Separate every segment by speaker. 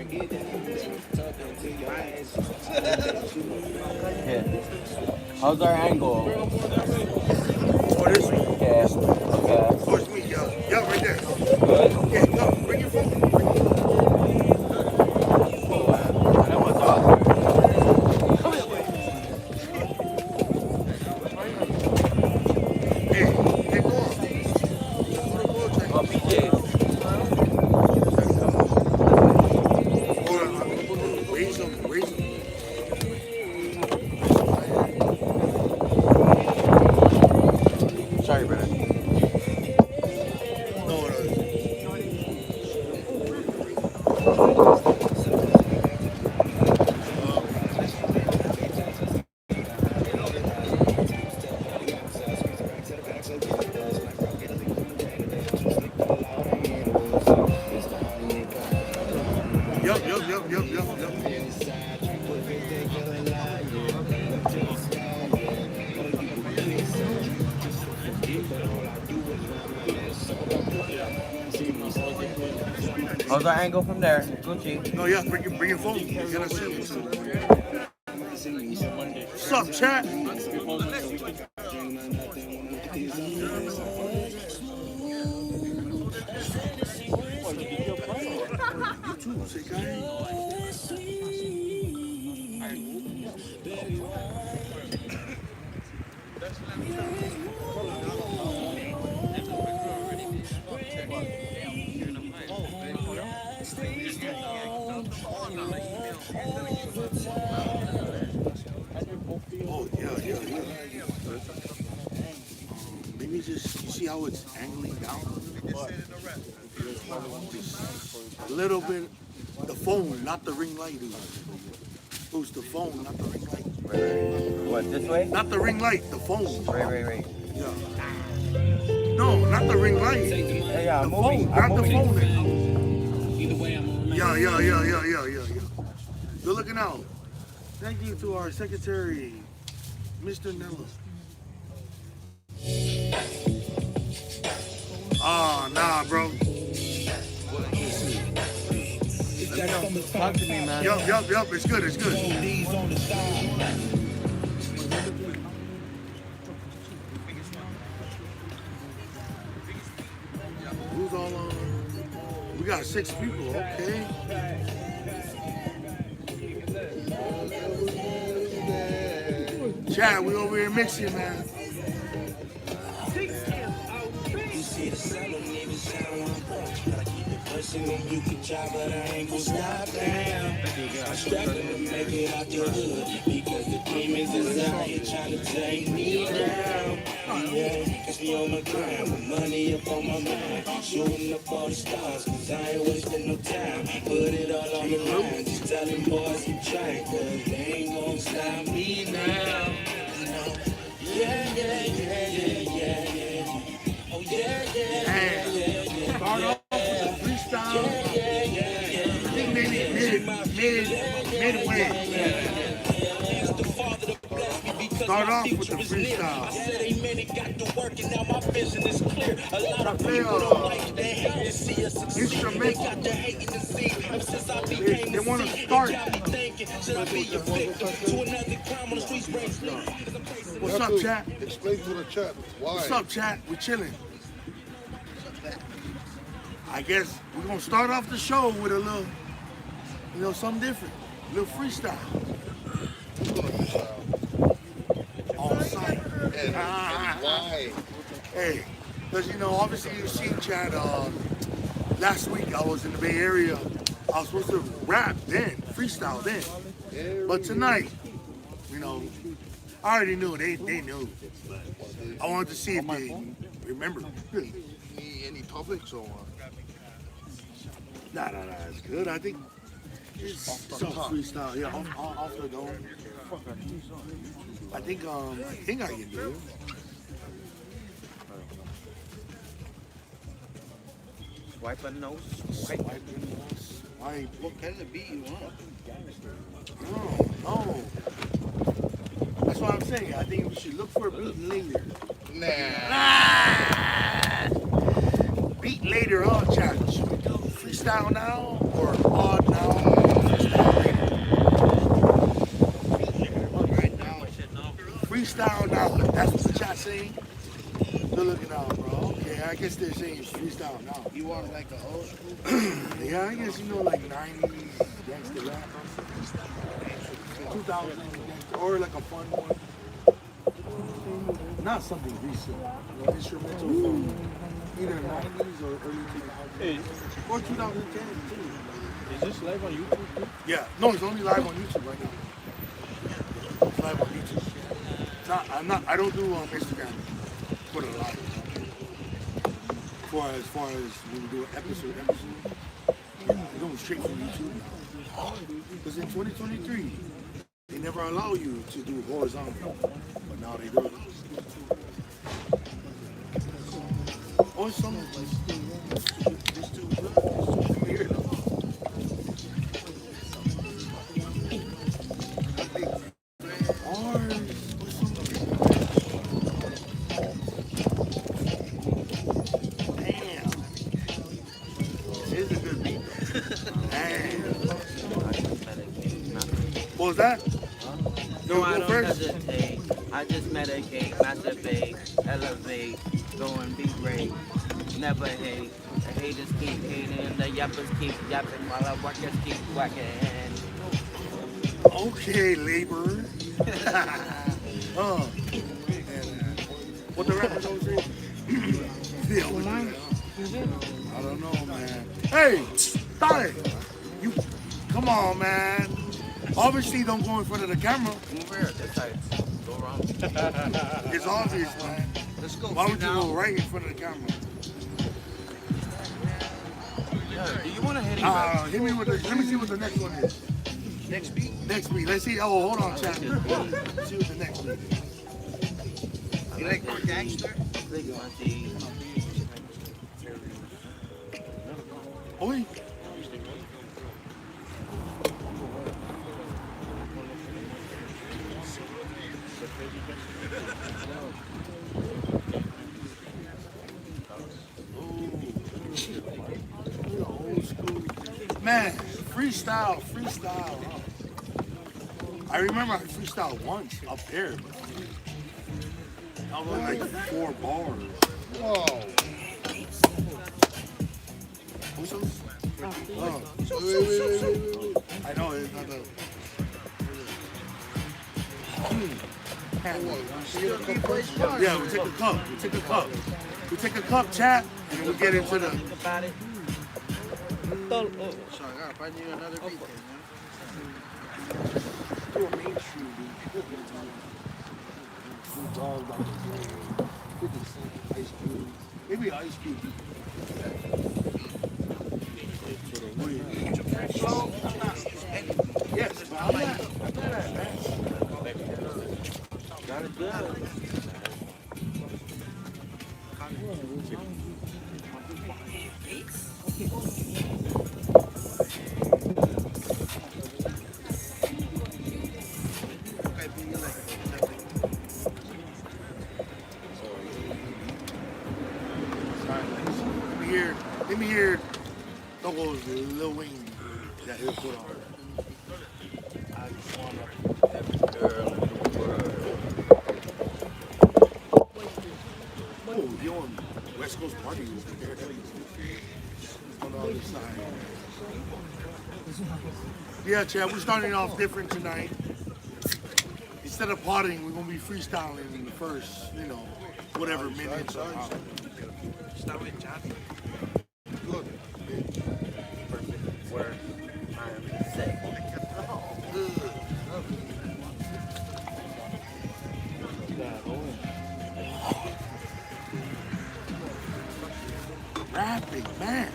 Speaker 1: Yeah. How's our angle?
Speaker 2: Oh, this one.
Speaker 1: Yeah. Okay.
Speaker 2: Towards me, yo. Yo, right there.
Speaker 1: Good.
Speaker 2: Yeah, yo, bring your phone.
Speaker 1: That was awesome.
Speaker 2: Hey, hey, go on.
Speaker 1: Oh, PJ.
Speaker 2: Hold on, raise them, raise them.
Speaker 1: Sorry, brother.
Speaker 2: No, yup.
Speaker 1: How's our angle from there? Gucci.
Speaker 2: No, yeah, bring your phone. You gotta see it. What's up, chat? You too, say guy. Oh, yeah. Maybe just, you see how it's angling down? Just a little bit. The phone, not the ring light. Who's the phone, not the ring light?
Speaker 1: Right. What, this way?
Speaker 2: Not the ring light, the phone.
Speaker 1: Right.
Speaker 2: Yeah. No, not the ring light.
Speaker 1: Yeah,
Speaker 2: The
Speaker 1: I'm
Speaker 2: phone,
Speaker 1: moving.
Speaker 2: not
Speaker 1: I'm
Speaker 2: the
Speaker 1: moving.
Speaker 2: phone. Yeah. You're looking out. Thank you to our secretary, Mr. Nello. Ah, nah, bro.
Speaker 1: Talk to me, man.
Speaker 2: Yup. It's good. Who's all on? We got 6 people. Okay. Chad, we over here mixing, man.
Speaker 3: You can try, but I ain't gon' stop down. I'm struggling to make it out the hood because the demons is out here trying to take me down. Yeah, cause me on my grind with money up on my mind. Shooting up all the stars cause I ain't wasting no time. Put it all on the line, just tell them boys keep trying cause they ain't gon' stop me now. Yeah. Oh yeah.
Speaker 2: Start off with the freestyle. I think maybe midway. Start off with the freestyle. Instrumental. They want to start. What's up, chat?
Speaker 4: Explain to the chat why.
Speaker 2: What's up, chat? We're chilling. I guess we're gonna start off the show with a little, something different, a little freestyle. On site.
Speaker 4: And why?
Speaker 2: Hey, because obviously you've seen Chad. Last week I was in the Bay Area. I was supposed to rap then, freestyle then. But tonight, I already knew they knew. I wanted to see if they remember.
Speaker 4: Any topics or what?
Speaker 2: Nah, it's good. I think it's some freestyle. Yeah, off the dome. I think I can do it.
Speaker 1: Swipe a nose.
Speaker 2: Swipe.
Speaker 5: What kind of beat you want?
Speaker 2: No. That's what I'm saying. I think we should look for a beat later.
Speaker 4: Nah.
Speaker 2: Beat later on, chat. Should we do freestyle now or odd now? saying? They're looking out, bro. Okay, I guess they're saying it's freestyle now.
Speaker 5: You want like an old school?
Speaker 2: Yeah, I guess like 90s gangster rap or something. 2000s gangster, or like a fun one. Not something recent. Instrumental from either 90s or early 2000s.
Speaker 6: Hey,
Speaker 2: Or 2010 too.
Speaker 6: is this live on YouTube too?
Speaker 2: Yeah, no, it's only live on YouTube right now. It's live on YouTube. It's not, I don't do Instagram for the live. As far as when we do an episode, we're going straight from YouTube now. Because in 2023, they never allow you to do horizontal, but now they do. Oh, it's something. It's too good. It's too weird. What was that?
Speaker 1: No,
Speaker 2: You
Speaker 1: I
Speaker 2: go
Speaker 1: don't
Speaker 2: first?
Speaker 1: hesitate. I just medicate, masturbate, elevate, go and be great. Never hate. The haters keep hating, the yappers keep yapping while the workers keep working.
Speaker 2: Okay, labor. What the rappers don't say? Yeah, what the- I don't know, man. Hey, stop it. You, come on, man. Obviously, don't go in front of the camera.
Speaker 1: Move here, this side. Go wrong.
Speaker 2: It's obvious, man.
Speaker 5: Let's go.
Speaker 2: Why would you go right in front of the camera?
Speaker 1: Yeah, do you want to hit him?
Speaker 2: Hit me with the. Let me see what the next one is.
Speaker 5: Next beat.
Speaker 2: Next beat. Let's see. Oh, hold on, chat. Let's see what the next beat is.
Speaker 5: You like more gangster?
Speaker 2: Oi. Man, freestyle. Huh? I remember I freestyled once up there. I was like 4 bars.
Speaker 4: Whoa.
Speaker 2: USOz? Oh.
Speaker 4: Wait.
Speaker 2: I know it's not the. Yeah, we take a cup. We take a cup, chat, and then we get into the.
Speaker 1: About it.
Speaker 5: So I gotta find you another beat then, man.
Speaker 2: Do a mainstream beat. Snoop Dogg, Dr. Dre, 50 Cent, Ice Cube. Maybe Ice Cube. Yes, but I'm not at that.
Speaker 1: Got it good.
Speaker 5: Okay, beat you like
Speaker 2: Let me hear TOKO's Lil Wayne that he'll put on.
Speaker 1: I just want every girl in the world.
Speaker 2: Oh, you on West Coast party on the other side. Yeah, Chad, we're starting off different tonight. Instead of potting, we're gonna be freestyling in the first, whatever minutes.
Speaker 5: Start with Johnny.
Speaker 1: Perfect word. I'm sick.
Speaker 2: Rapping, man.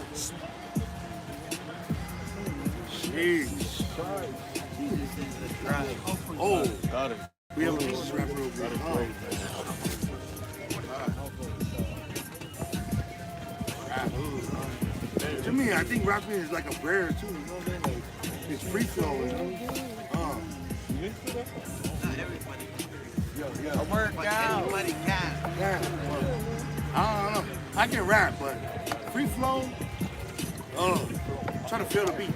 Speaker 2: Jeez.
Speaker 1: Jesus is the Christ.
Speaker 2: Oh,
Speaker 6: Got it.
Speaker 2: we have a Jesus rapper over here. Oh. To me, I think rapping is like a prayer too. You know what I mean? Like, it's free flow. You know?
Speaker 5: Not everybody.
Speaker 1: I work out.
Speaker 5: Everybody can.
Speaker 2: Yeah. Well, I don't know. I can rap, but free flow. Try to feel the beat.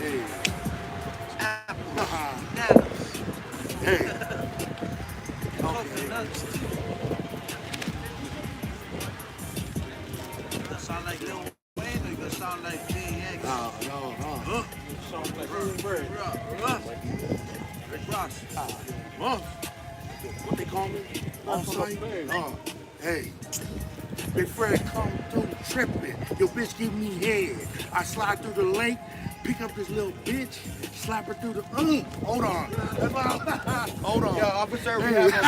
Speaker 2: Hey.
Speaker 5: Apples, bananas.
Speaker 2: Hey.
Speaker 5: Bueno, you sound like BX.
Speaker 2: No.
Speaker 6: Sounds like Bird.
Speaker 5: Rick Ross.
Speaker 2: What they call me? On site?
Speaker 6: Bird.
Speaker 2: Hey. Big Fred come through tripping. Your bitch give me head. I slide through the lake, pick up this little bitch, slap her through the. Hold on. Hold on.
Speaker 5: Yo, officer, we
Speaker 2: Hey.
Speaker 5: have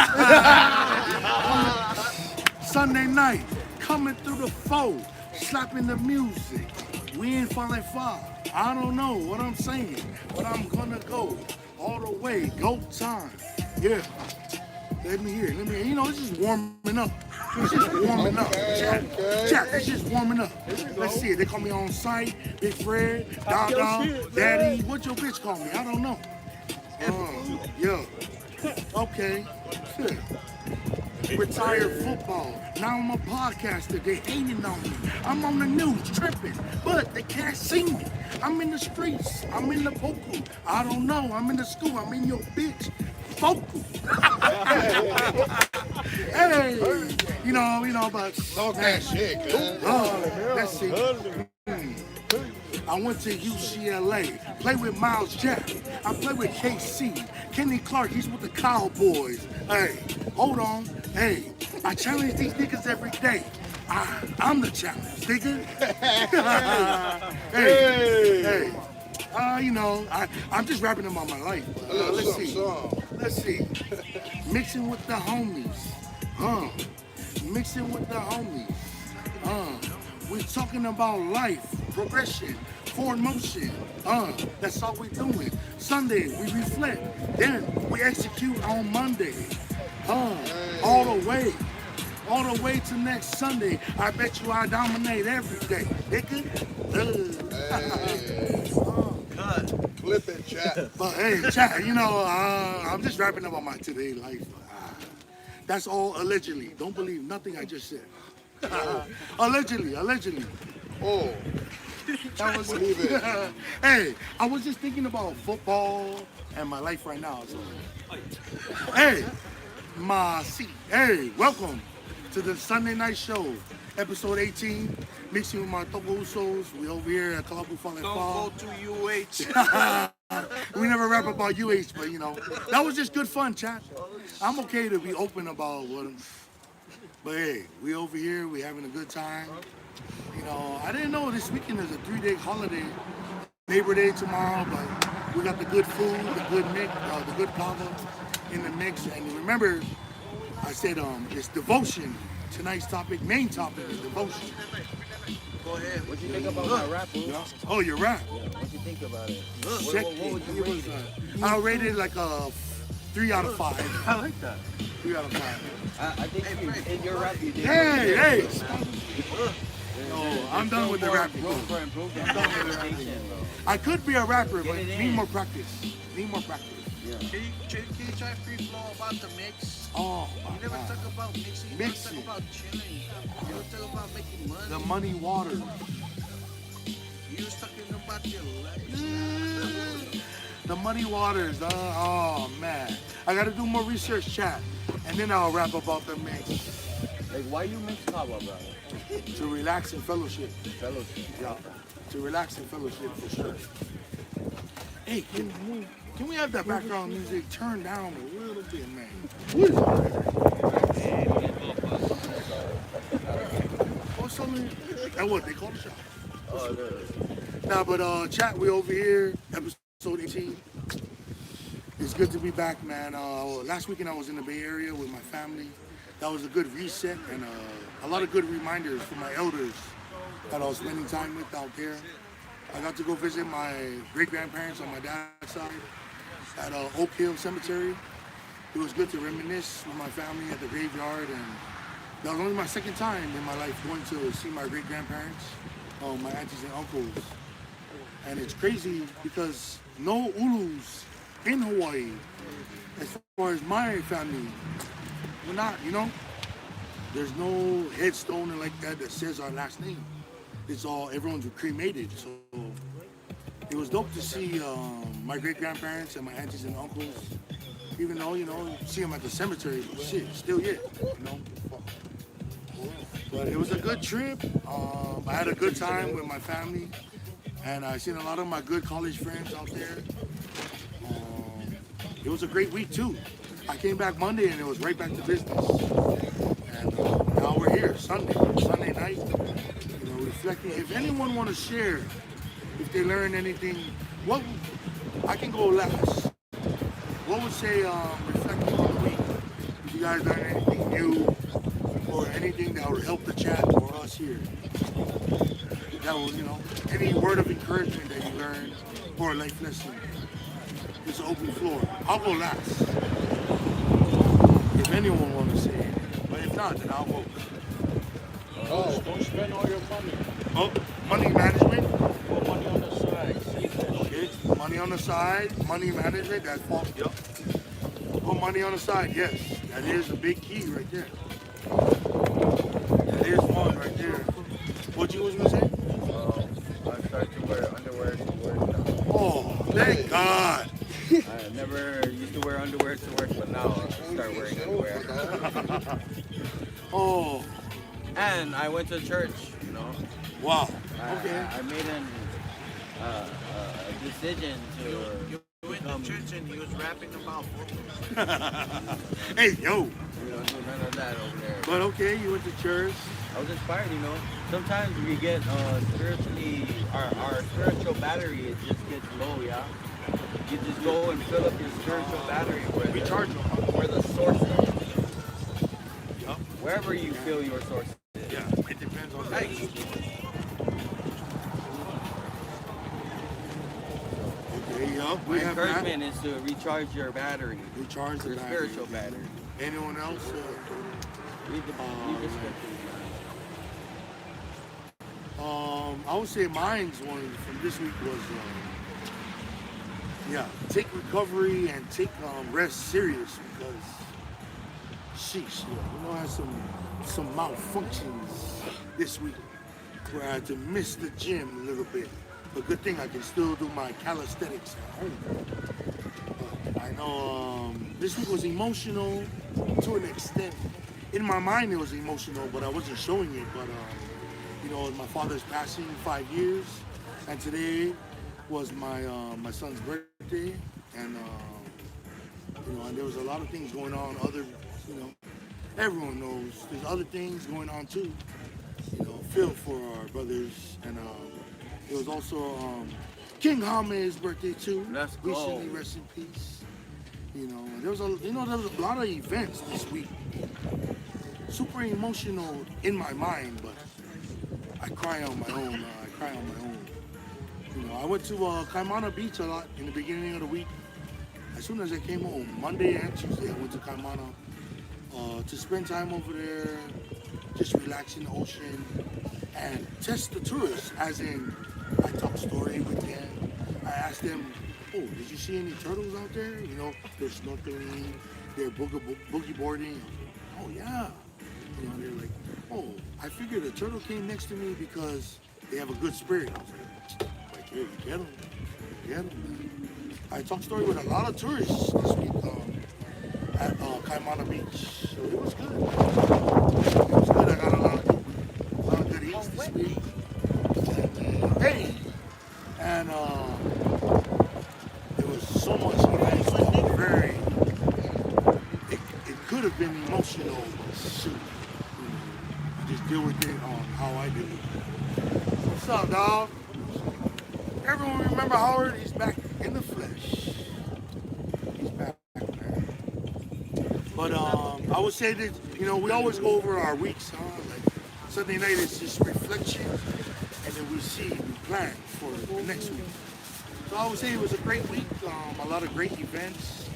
Speaker 2: Sunday night, coming through the foe, slapping the music. We ain't falling far. I don't know what I'm saying, but I'm gonna go all the way. Go time. Yeah. Let me hear. You know, it's just warming up. It's just warming up. Chat, it's just warming up. Let's see it. They call me on site, Big Fred, Dada, Daddy. What your bitch call me? I don't know. Yeah. Okay. Shit. Retired football. Now I'm a podcaster. They hating on me. I'm on the news tripping, but they can't see me. I'm in the streets. I'm in the Poku. I don't know. I'm in the school. I'm in your bitch. Focal. Hey, you know, but
Speaker 4: Talk that shit, man.
Speaker 2: let's see. I went to UCLA, play with Miles Jack. I play with KC. Kenny Clark, he's with the Cowboys. Hey, hold on. Hey, I challenge these niggas every day. I'm the challenge, nigga. hey. You know, I'm just rapping about my life. Let's see. Mixing with the homies. Mixing with the homies. We're talking about life, progression, forward motion. That's all we're doing. Sunday, we reflect. Then we execute on Monday. All the way to next Sunday. I bet you I dominate every day. Nigga.
Speaker 4: Clip it, chat.
Speaker 2: But hey, chat, you know, I'm just rapping about my today life. That's all allegedly. Don't believe nothing I just said. Allegedly.
Speaker 4: Oh,
Speaker 2: That was
Speaker 4: believe it.
Speaker 2: Hey, I was just thinking about football and my life right now. So. Hey, hey, welcome to the Sunday Night Show, episode 18. Mixing with my TOKO USOz. We over here at Club Falling
Speaker 5: Don't
Speaker 2: Fall.
Speaker 5: go to UH.
Speaker 2: We never rap about UH, but you know, that was just good fun, chat. I'm okay to be open about what. But hey, we over here, we having a good time. You know, I didn't know this weekend is a 3-day holiday, Labor Day tomorrow, but we got the good food, the good mix, the good kava in the mix. And remember, I said it's devotion. Tonight's main topic is devotion.
Speaker 5: Go ahead.
Speaker 1: What you think about my rap, bro?
Speaker 2: Oh, your rap.
Speaker 1: What you think about it?
Speaker 2: Check
Speaker 1: What would you rate it?
Speaker 2: I'll rate it like a 3 out of 5.
Speaker 1: I like that.
Speaker 2: 3 out of 5.
Speaker 1: I think in your rap you did.
Speaker 2: Hey! No, I'm done with the
Speaker 1: Room
Speaker 2: rapping.
Speaker 1: for improvement. I'm done with the rapping.
Speaker 2: I could be a rapper, but
Speaker 1: Get it
Speaker 2: need
Speaker 1: in.
Speaker 2: more practice. Need more practice.
Speaker 1: Yeah.
Speaker 5: Can you try free flow about the mix?
Speaker 2: Oh,
Speaker 5: You
Speaker 2: my
Speaker 5: never
Speaker 2: God.
Speaker 5: talk about mixing. You
Speaker 2: Mixing.
Speaker 5: never talk about chilling. You never talk about making money.
Speaker 2: The money water.
Speaker 5: You was talking about your life.
Speaker 2: The muddy waters. Oh, man. I got to do more research, chat. And then I'll rap about the mix.
Speaker 1: Like, why you mix kava, bro?
Speaker 2: To relax and fellowship.
Speaker 1: Fellowship.
Speaker 2: Yeah. To relax and fellowship for sure. Hey, can we have that background music turned down a little bit, man? What is it? Oh, something. That what they call the shop.
Speaker 1: Oh, no.
Speaker 2: Nah, but chat, we over here, episode 18. It's good to be back, man. Last weekend I was in the Bay Area with my family. That was a good reset and a lot of good reminders for my elders that I was spending time with out there. I got to go visit my great-grandparents on my dad's side at Oak Hill Cemetery. It was good to reminisce with my family at the graveyard, and that was only my second time in my life going to see my great-grandparents, my aunties and uncles. And it's crazy because no Ulus in Hawaii, as far as my family, we're not, you know? There's no headstone and like that says our last name. It's all, everyone's cremated. So it was dope to see my great-grandparents and my aunties and uncles, even though, you know, see them at the cemetery, but shit, still yet, you know? But it was a good trip. I had a good time with my family, and I seen a lot of my good college friends out there. It was a great week too. I came back Monday and it was right back to business. And now we're here, Sunday night. You know, reflecting. If anyone want to share, if they learned anything, what I can go last. What would say reflecting on the week? If you guys learned anything new or anything that would help the chat or us here, that will, you know, any word of encouragement that you learned or a life lesson. It's an open floor. I'll go last. If anyone wants to say it. But if not, then I'll go.
Speaker 6: Oh, don't spend all your money.
Speaker 2: Oh, money management?
Speaker 6: Put money on the side. Save that
Speaker 2: Okay. Money on the side, money management, that's false. Yep. Put money on the side, yes. That is a big key right there. That is one right there. What you was gonna say?
Speaker 1: I started to wear underwear to work now.
Speaker 2: Oh, thank God.
Speaker 1: I never used to wear underwear to work, but now I start wearing underwear.
Speaker 2: Oh,
Speaker 1: And I went to church, you know.
Speaker 2: wow.
Speaker 1: I-
Speaker 2: Okay.
Speaker 1: I made a decision to
Speaker 5: You went to church and he was rapping about
Speaker 2: Hey, yo.
Speaker 1: we don't do none of that over there.
Speaker 2: But okay, you went to church.
Speaker 1: I was inspired, you know. Sometimes we get spiritually, our spiritual battery, it just gets low, yeah. You just go and fill up your spiritual battery where
Speaker 2: Recharge them.
Speaker 1: where the source is.
Speaker 2: Yup.
Speaker 1: Wherever you feel your source is.
Speaker 2: Yeah, it depends on that. Okay, yup.
Speaker 1: My
Speaker 2: We have that.
Speaker 1: encouragement is to recharge your battery,
Speaker 2: Recharge the
Speaker 1: your
Speaker 2: battery.
Speaker 1: spiritual battery.
Speaker 2: Anyone else?
Speaker 1: Read the scriptures.
Speaker 2: I would say mine's one from this week was, take recovery and take rest serious because, sheesh, I had some malfunctions this week where I had to miss the gym a little bit. But good thing I can still do my calisthenics at home. But I know this week was emotional to an extent. In my mind it was emotional, but I wasn't showing it. But it was my father's passing 5 years, and today was my son's birthday, and and there was a lot of things going on. Everyone knows there's other things going on too. Feel for our brothers, and it was also King Jame's birthday too.
Speaker 1: Let's go.
Speaker 2: Recently, rest in peace. There was a lot of events this week. Super emotional in my mind, but I cry on my own. I went to Kaimana Beach a lot in the beginning of the week. As soon as I came home, Monday and Tuesday, I went to Kaimana to spend time over there, just relax in the ocean and test the tourists. As in, I talk story with them. I asked them, "Oh, did you see any turtles out there? They're snorkeling, they're boogie boarding." "Oh yeah." They're like, "Oh, I figured a turtle came next to me because they have a good spirit." I was like, "Yeah, you get them. Man." I talked story with a lot of tourists this week at Kaimana Beach. So it was good. I got a lot of good eats this week. Hey! And there was so much events. It could have been emotional. Shoot. Just deal with it on how I do it. What's up, dog? Everyone remember Howard? He's back in the flesh. He's back, man. But I would say that, we always go over our weeks, huh? Like Sunday night is just reflection, and then we plan for the next week. So I would say it was a great week, a lot of great events,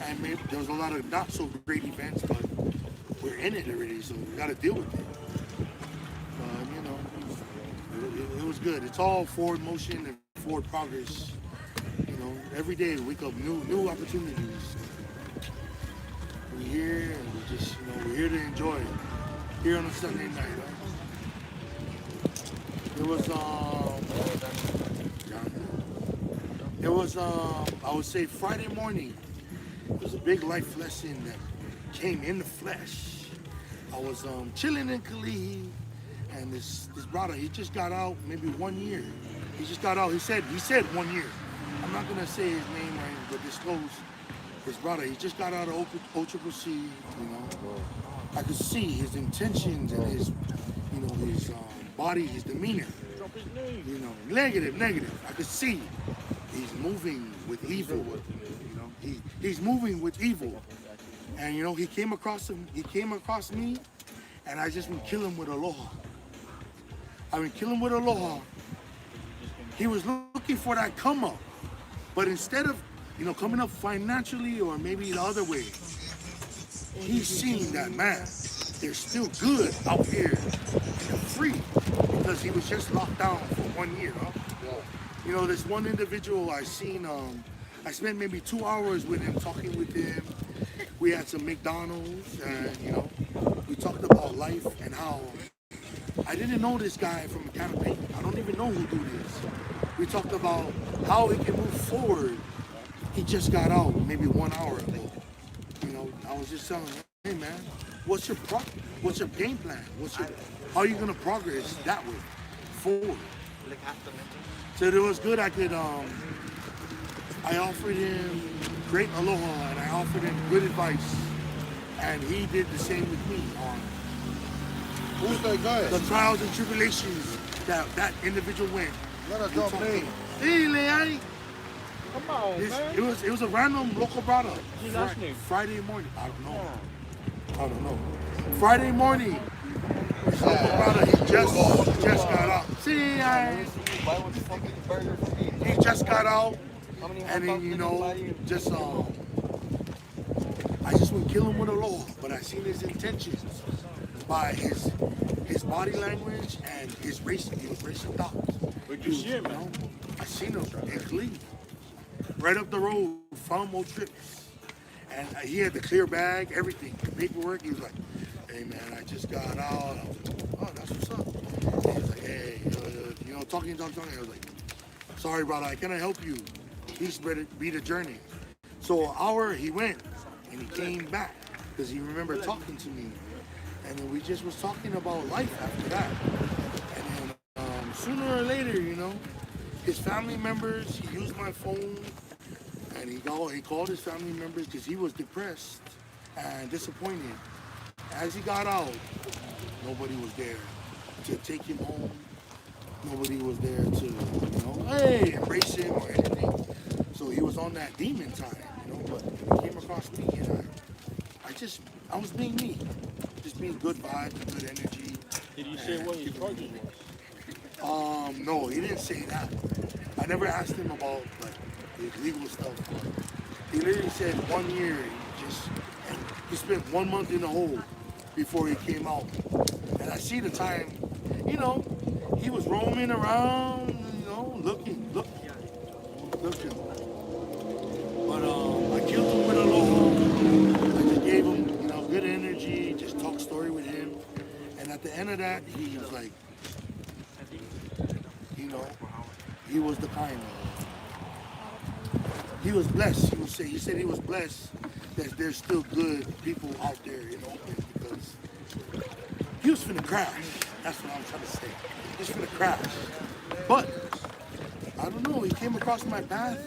Speaker 2: and maybe there was a lot of not so great events, but we're in it already, so we got to deal with it. It was good. It's all forward motion and forward progress. Every day we wake up new opportunities. We're here and we're here to enjoy it. Here on a Sunday night. Right? I would say Friday morning. It was a big life lesson that came in the flesh. I was chilling in Kalihi, and this brother, he just got out maybe 1 year. He just got out. He said 1 year. I'm not gonna say his name right, but disclose his brother. He just got out of OCCC. You know, I could see his intentions and his, you know, his body, his demeanor. You know, negative. I could see he's moving with evil. You know, he's moving with evil. And you know, he came across me, and I just would kill him with aloha. I would kill him with aloha. He was looking for that come up, but instead of, you know, coming up financially or maybe the other way, he's seen that, man, they're still good out here and free, because he was just locked down for 1 year. Huh? You know, this one individual I seen, I spent maybe 2 hours with him, talking with him. We had some McDonald's, and you know, we talked about life and how I didn't know this guy from a can of paint. I don't even know who do this. We talked about how he can move forward. He just got out maybe 1 hour ago. You know, I was just telling him, hey man, what's your game plan? How are you gonna progress that way forward? So it was good. I offered him great aloha, and I offered him good advice, and he did the same with me on
Speaker 4: Who's that guy?
Speaker 2: the trials and tribulations that individual went.
Speaker 4: Not a dumb name.
Speaker 2: Hey, Leani.
Speaker 6: Come on, man.
Speaker 2: It was a random local brother.
Speaker 6: His last name?
Speaker 2: Friday morning. I don't know. Friday morning. This local brother, he just got out. See, he just got out, and then, you know, just I just would kill him with a law, but I seen his intentions by his body language and his racing. He was racing dogs.
Speaker 6: Where'd you see him,
Speaker 2: You know,
Speaker 6: man?
Speaker 2: I seen him in Cleveland, right up the road from Old Trips, and he had the clear bag, everything, the paperwork. He was like, "Hey man, I just got out." I was like, "Oh, that's what's up." And he was like, "Hey, you know, talking." I was like, "Sorry, brother, can I help you? He's better be the journey." So an hour he went, and he came back because he remembered talking to me, and then we just was talking about life after that. And then sooner or later, you know, his family members, he used my phone, and he called his family members because he was depressed and disappointed. As he got out, nobody was there to take him home. Nobody was there to, you know, hey, embrace him or anything. So he was on that demon time, you know, but he came across me, and I was being me. Just being good vibes, good energy.
Speaker 6: Did he say what his charges was?
Speaker 2: No, he didn't say that. I never asked him about like his legal stuff. He literally said 1 year. He spent 1 month in the hole before he came out. And I see the time, you know, he was roaming around, you know, looking. But I killed him with a low. I just gave him, you know, good energy, just talk story with him. And at the end of that, he was like, you know, he was the kind of, he was blessed. He said he was blessed that there's still good people out there in the open, because he was finna crash. That's what I'm trying to say. He was finna crash. But I don't know. He came across my path.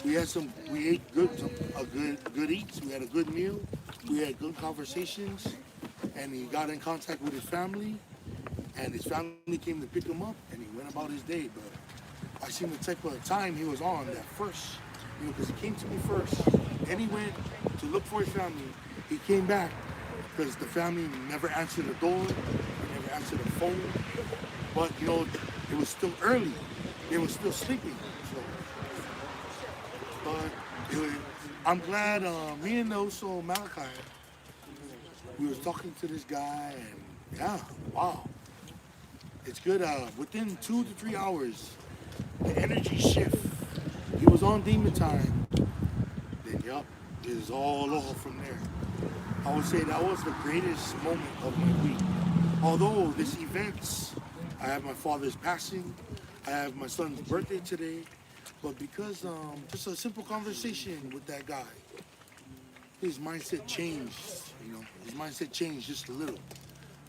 Speaker 2: We ate good eats. We had a good meal. We had good conversations, and he got in contact with his family, and his family came to pick him up, and he went about his day. But I seen the type of time he was on that first, you know, because he came to me first. Then he went to look for his family. He came back because the family never answered the door, they never answered the phone. But you know, it was still early. They were still sleeping. So, but I'm glad. Me and also Malachi, we was talking to this guy, and yeah, wow, it's good. Within 2 to 3 hours, the energy shift. He was on demon time. Then yup, it is all over from there. I would say that was the greatest moment of my week. Although this events, I have my father's passing, I have my son's birthday today, but because just a simple conversation with that guy, his mindset changed. You know, his mindset changed just a little.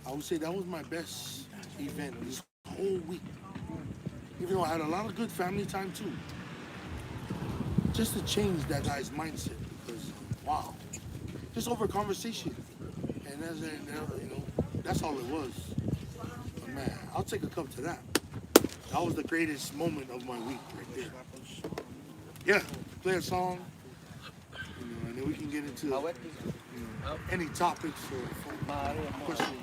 Speaker 2: I would say that was my best event this whole week. Even though I had a lot of good family time too. Just to change that guy's mindset because, wow, just over conversation. And as you know, that's all it was. But man, I'll take a cup to that. That was the greatest moment of my week right there. Yeah, play a song, you know, and then we can get into any topics or questions.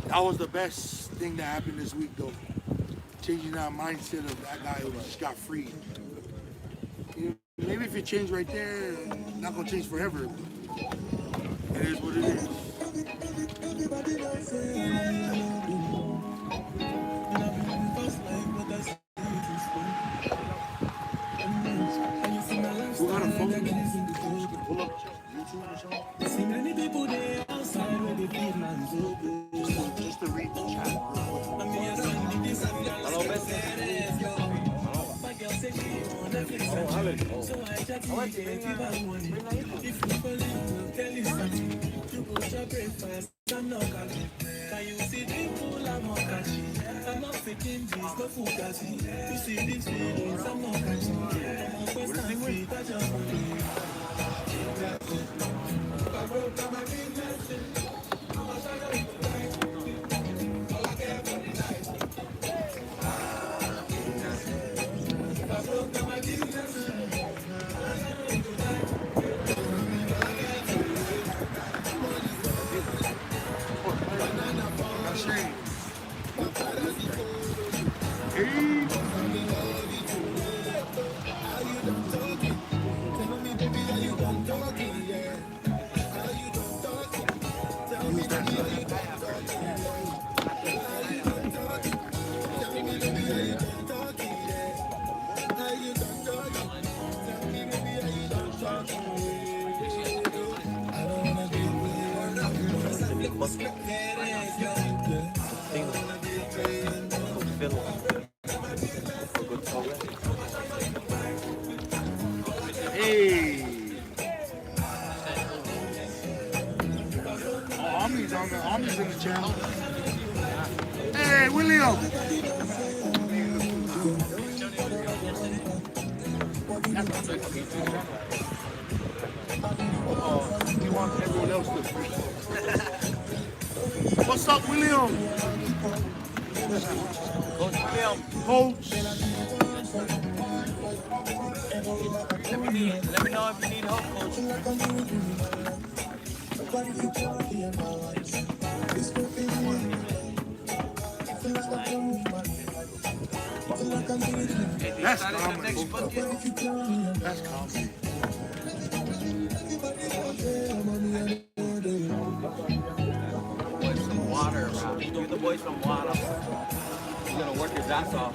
Speaker 2: That was the best thing that happened this week, though. Changing that mindset of that guy who just got freed. You know, maybe if it changed right there, not gonna change forever. It is what it is. Who got a phone? Pull up YouTube or something? See many people there outside where they feel man's open. Just to read the chat. Hello, Can you see people I'm not catching? I'm not faking this, no fugazi. You see these feelings, I'm not catching. I'm a first time feet, I just want to I broke down my business. I'm a shadow tonight. All I care for the night. I broke down my business. Hey! Omni's in the channel. Hey, William! You want everyone else to. What's up, William?
Speaker 1: Coach William.
Speaker 2: Coach.
Speaker 1: Let me know if you need help, Coach.
Speaker 2: That's comedy. That's comedy.
Speaker 1: Boys from water, bro. You're the boys from water. You're gonna work his ass off.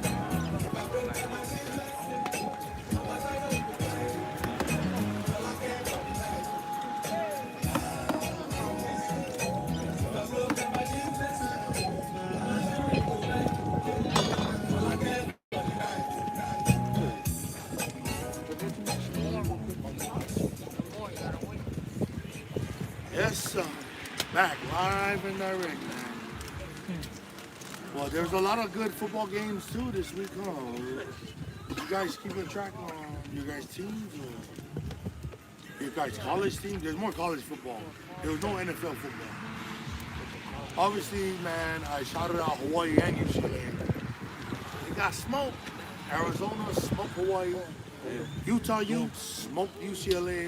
Speaker 2: Yes, sir. Back live and direct, man. Well, there's a lot of good football games too this week, huh? You guys keeping track on your guys' teams or your guys' college teams? There's more college football. There was no NFL football. Obviously, man, I shouted out Hawaii and UCLA. They got smoked. Arizona smoked Hawaii. Utah Utes smoked UCLA.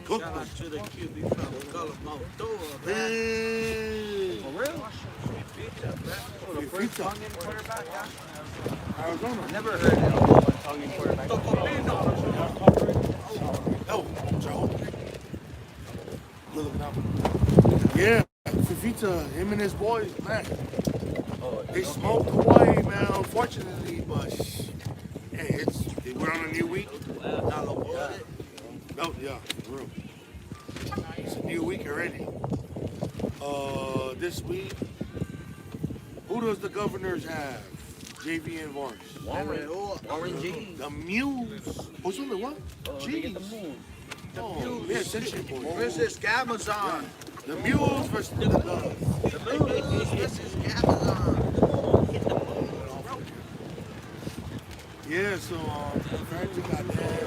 Speaker 2: Cooked them.
Speaker 5: To the QB from Colorado.
Speaker 2: Hey.
Speaker 1: For real?
Speaker 2: The first
Speaker 1: Tongan quarterback, yeah?
Speaker 2: Arizona.
Speaker 1: Never heard of a Tongan quarterback.
Speaker 2: Oh, Joe. Good looking out. Yeah, Fifita, him and his boys, man. They smoked Hawaii, man, unfortunately, but hey, we're on a new week. Oh, yeah, for real. It's a new week already. This week, who does the Governors have? JV and Vars.
Speaker 1: Warren G.
Speaker 2: The Mules. What's on the what?
Speaker 1: They get the
Speaker 2: Jeez.
Speaker 1: moon.
Speaker 2: Oh, pay attention, boy.
Speaker 5: Versus Amazon.
Speaker 2: The mules versus the doves.
Speaker 5: The Mules versus Amazon.
Speaker 2: Yeah, so Frantic got that.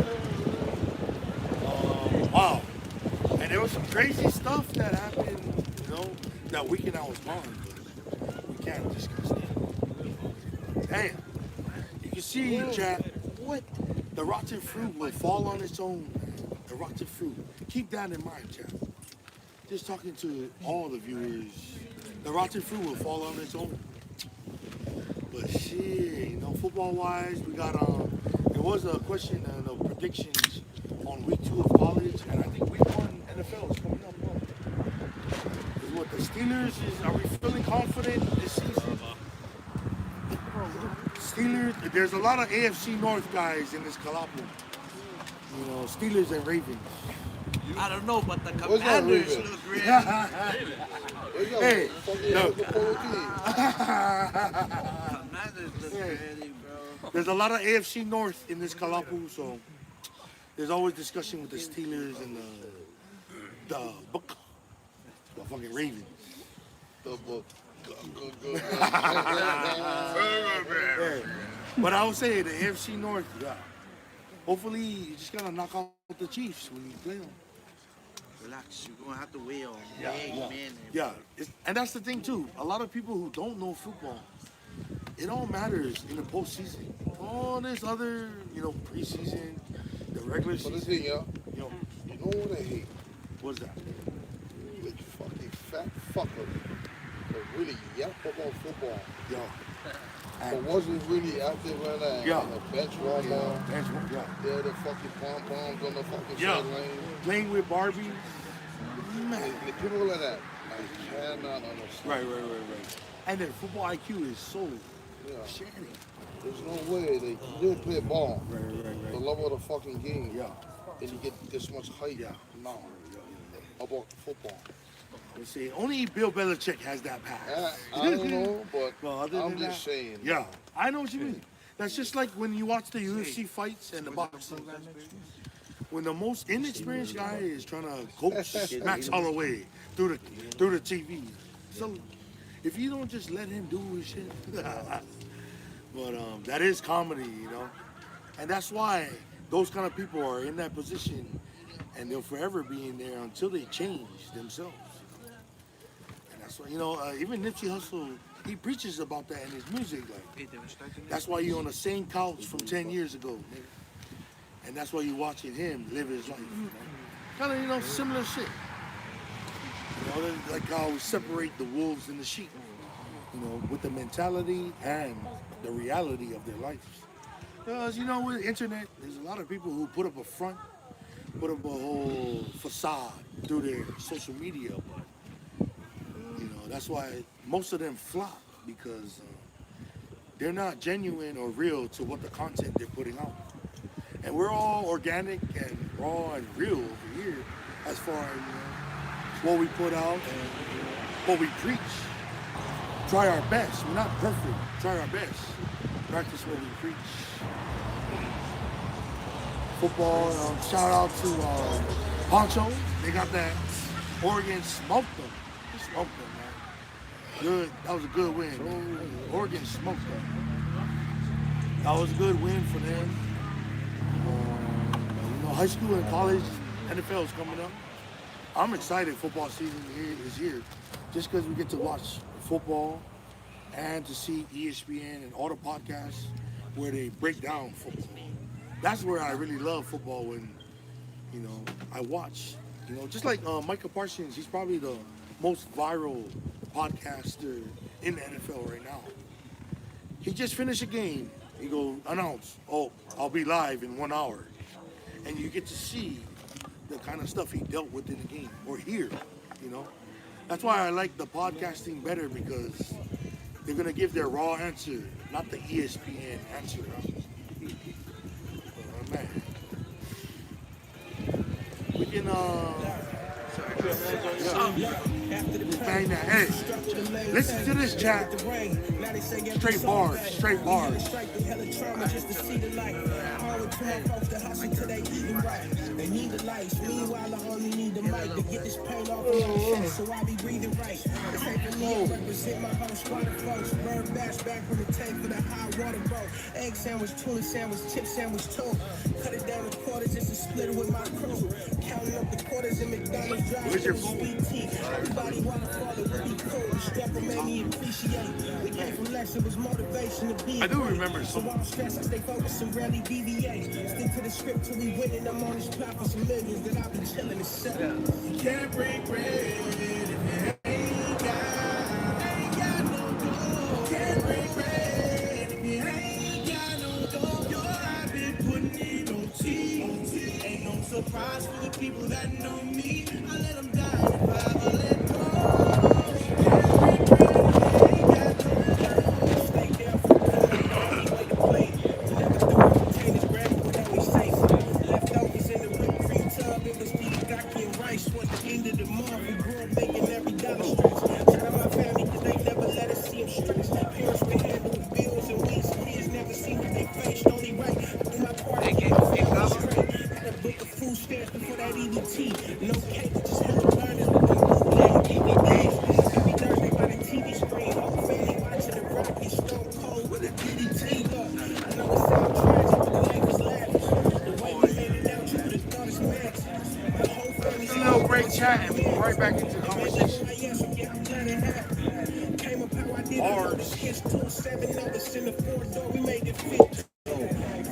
Speaker 2: Wow. And there was some crazy stuff that happened, you know, that weekend I was gone. But we can't discuss that. Damn. You can see, chat, what? The rotten fruit will fall on its own, man. The rotten fruit. Keep that in mind, chat. Just talking to all the viewers. The rotten fruit will fall on its own. But shit, you know, football-wise, we got there was a question and predictions on week 2 of college, and I think week 1 NFL is coming up. Is what the Steelers is? Are we feeling confident this season? Steelers. There's a lot of AFC North guys in this Kalapu. You know, Steelers and Ravens.
Speaker 5: I don't know, but the
Speaker 4: What's that,
Speaker 5: Commanders
Speaker 4: Raven?
Speaker 5: look ready.
Speaker 2: Hey,
Speaker 4: Fucking
Speaker 2: look.
Speaker 4: the polo team.
Speaker 5: Commanders look ready, bro.
Speaker 2: There's a lot of AFC North in this Kalapu, so there's always discussion with the Steelers and the fucking Ravens.
Speaker 4: The book. Good.
Speaker 2: Yeah. But I would say the AFC North, yeah. Hopefully, you just gotta knock out the Chiefs when you play them.
Speaker 5: Relax, you're gonna have to wait on
Speaker 2: Yeah,
Speaker 5: big
Speaker 2: yeah.
Speaker 5: men.
Speaker 2: Yeah, and that's the thing too. A lot of people who don't know football, it all matters in the postseason. All this other, you know, preseason, the regular
Speaker 4: But the
Speaker 2: season.
Speaker 4: thing, yeah,
Speaker 2: You know,
Speaker 4: you know what I hate?
Speaker 2: what's that?
Speaker 4: Like fucking fat fucker that really yap about football,
Speaker 2: Yeah.
Speaker 4: but wasn't really out there running on the bench right now.
Speaker 2: Yeah.
Speaker 4: They're the fucking pom-poms on the fucking
Speaker 2: Yeah.
Speaker 4: sideline.
Speaker 2: Playing with Barbies. Man.
Speaker 4: Like, people like that, I cannot understand.
Speaker 2: Right. And their football IQ is so
Speaker 4: Yeah.
Speaker 2: shanty.
Speaker 4: There's no way they didn't play ball.
Speaker 2: Right.
Speaker 4: The level of the fucking game.
Speaker 2: Yeah.
Speaker 4: And you get this much hype now about football.
Speaker 2: You see, only Bill Belichick has that pass.
Speaker 4: I don't know, but
Speaker 2: Well, other
Speaker 4: I'm
Speaker 2: than
Speaker 4: just
Speaker 2: that-
Speaker 4: saying.
Speaker 2: Yeah, I know what you mean. That's just like when you watch the UFC fights and the boxing. When the most inexperienced guy is trying to coach Max Holloway through the TV. So if you don't just let him do his shit, but that is comedy, you know, and that's why those kind of people are in that position, and they'll forever be in there until they change themselves. And that's why, you know, even Nipsey Hussle, he preaches about that in his music. Like, that's why you're on the same couch from 10 years ago, nigga. And that's why you're watching him live his life. You know? Kind of, you know, similar shit. You know, like how we separate the wolves and the sheep. You know, with the mentality and the reality of their lives. Because, you know, with the internet, there's a lot of people who put up a front, put up a whole facade through their social media. But, you know, that's why most of them flop, because they're not genuine or real to what the content they're putting out. And we're all organic and raw and real over here as far as, you know, what we put out and what we preach. Try our best. We're not perfect. Try our best. Practice what we preach. Football, shout out to Poncho. They got that. Oregon smoked them. They smoked them, man. Good. That was a good win, man. Oregon smoked them. That was a good win for them. You know, high school and college, NFL is coming up. I'm excited. Football season is here, just because we get to watch football and to see ESPN and all the podcasts where they break down football. That's where I really love football, when, you know, I watch. You know, just like Micah Parsons, he's probably the most viral podcaster in the NFL right now. He just finished a game. He go announce, "Oh, I'll be live in 1 hour," and you get to see the kind of stuff he dealt with in the game, or hear. You know, that's why I like the podcasting better, because they're gonna give their raw answer, not the ESPN answer. Man, we can. Just bang that. Hey, listen to this, chat. Straight bars, straight bars.
Speaker 3: They need the lights, meanwhile I only need the mic to get this pain off of my chest, so I be breathing right. It's like for me, I represent my whole squad of folks. Bird bash back from the tank for the hot water boat. Egg sandwich, tuna sandwich, chip sandwich too. Cut it down to quarters just to split it with my crew. Counting up the quarters in McDonald's drive. Sweet tea. Everybody wanna follow, it would be cool. The struggle made me appreciate. We came from less, it was motivation to be.
Speaker 2: I do remember
Speaker 3: So I'm stressed, I stay focused and rarely deviate. Stick to the script till we win and I'm on this plot for some millions that I've been chilling and set. Can't break bread if you ain't got no dough. Can't break bread if you ain't got no dough. Yo, I've been putting in OT. Ain't no surprise for the people that know me. I let them die if I ever let go. Can't break bread if you ain't got no dough. Stay careful, the only way to play. Never throw a containers, grab it with always safe. Leftovers in the whipped cream tub, it was beef, gaki, and rice. Towards the end of the month, we grew up making every dollar stretch. Shout out my family, cause they never let us see them stress. Parents were handling bills, and we as kids never seen what they faced. Only right, I do my part to get my family straight. Had a book of food stamps before that EBT. No cake, just hella burners with them bootleg DVDs. Every Thursday by the TV screen, whole family watching the Rockies, Stone Cold with a DDT. Look, I know it sounds tragic, but life is lavish. The way we made it out, you would have thought it's magic. My whole family's
Speaker 2: A little break, chat, and we'll go right back into the conversation.
Speaker 3: Came up how I did it. The sketch 2-7 others in the 4-door. We made it fit.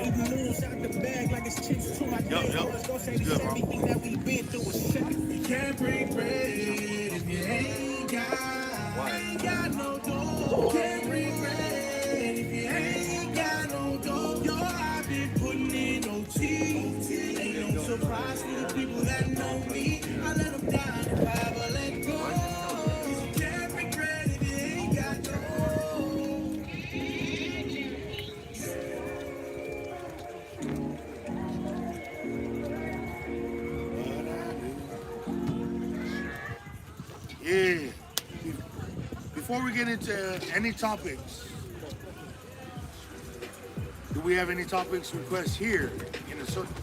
Speaker 3: Eating noodles out the bag like it's chips to my day. Don't say this everything that we've been through is set. You can't break bread if you ain't got no dough. Can't break bread if you ain't got no dough. Yo, I've been putting in OT. Ain't no surprise for the people that know me. I let them down if I ever let go. You can't break bread if you ain't got dough.
Speaker 2: Yeah. Before we get into any topics, do we have any topics requests here in the circle?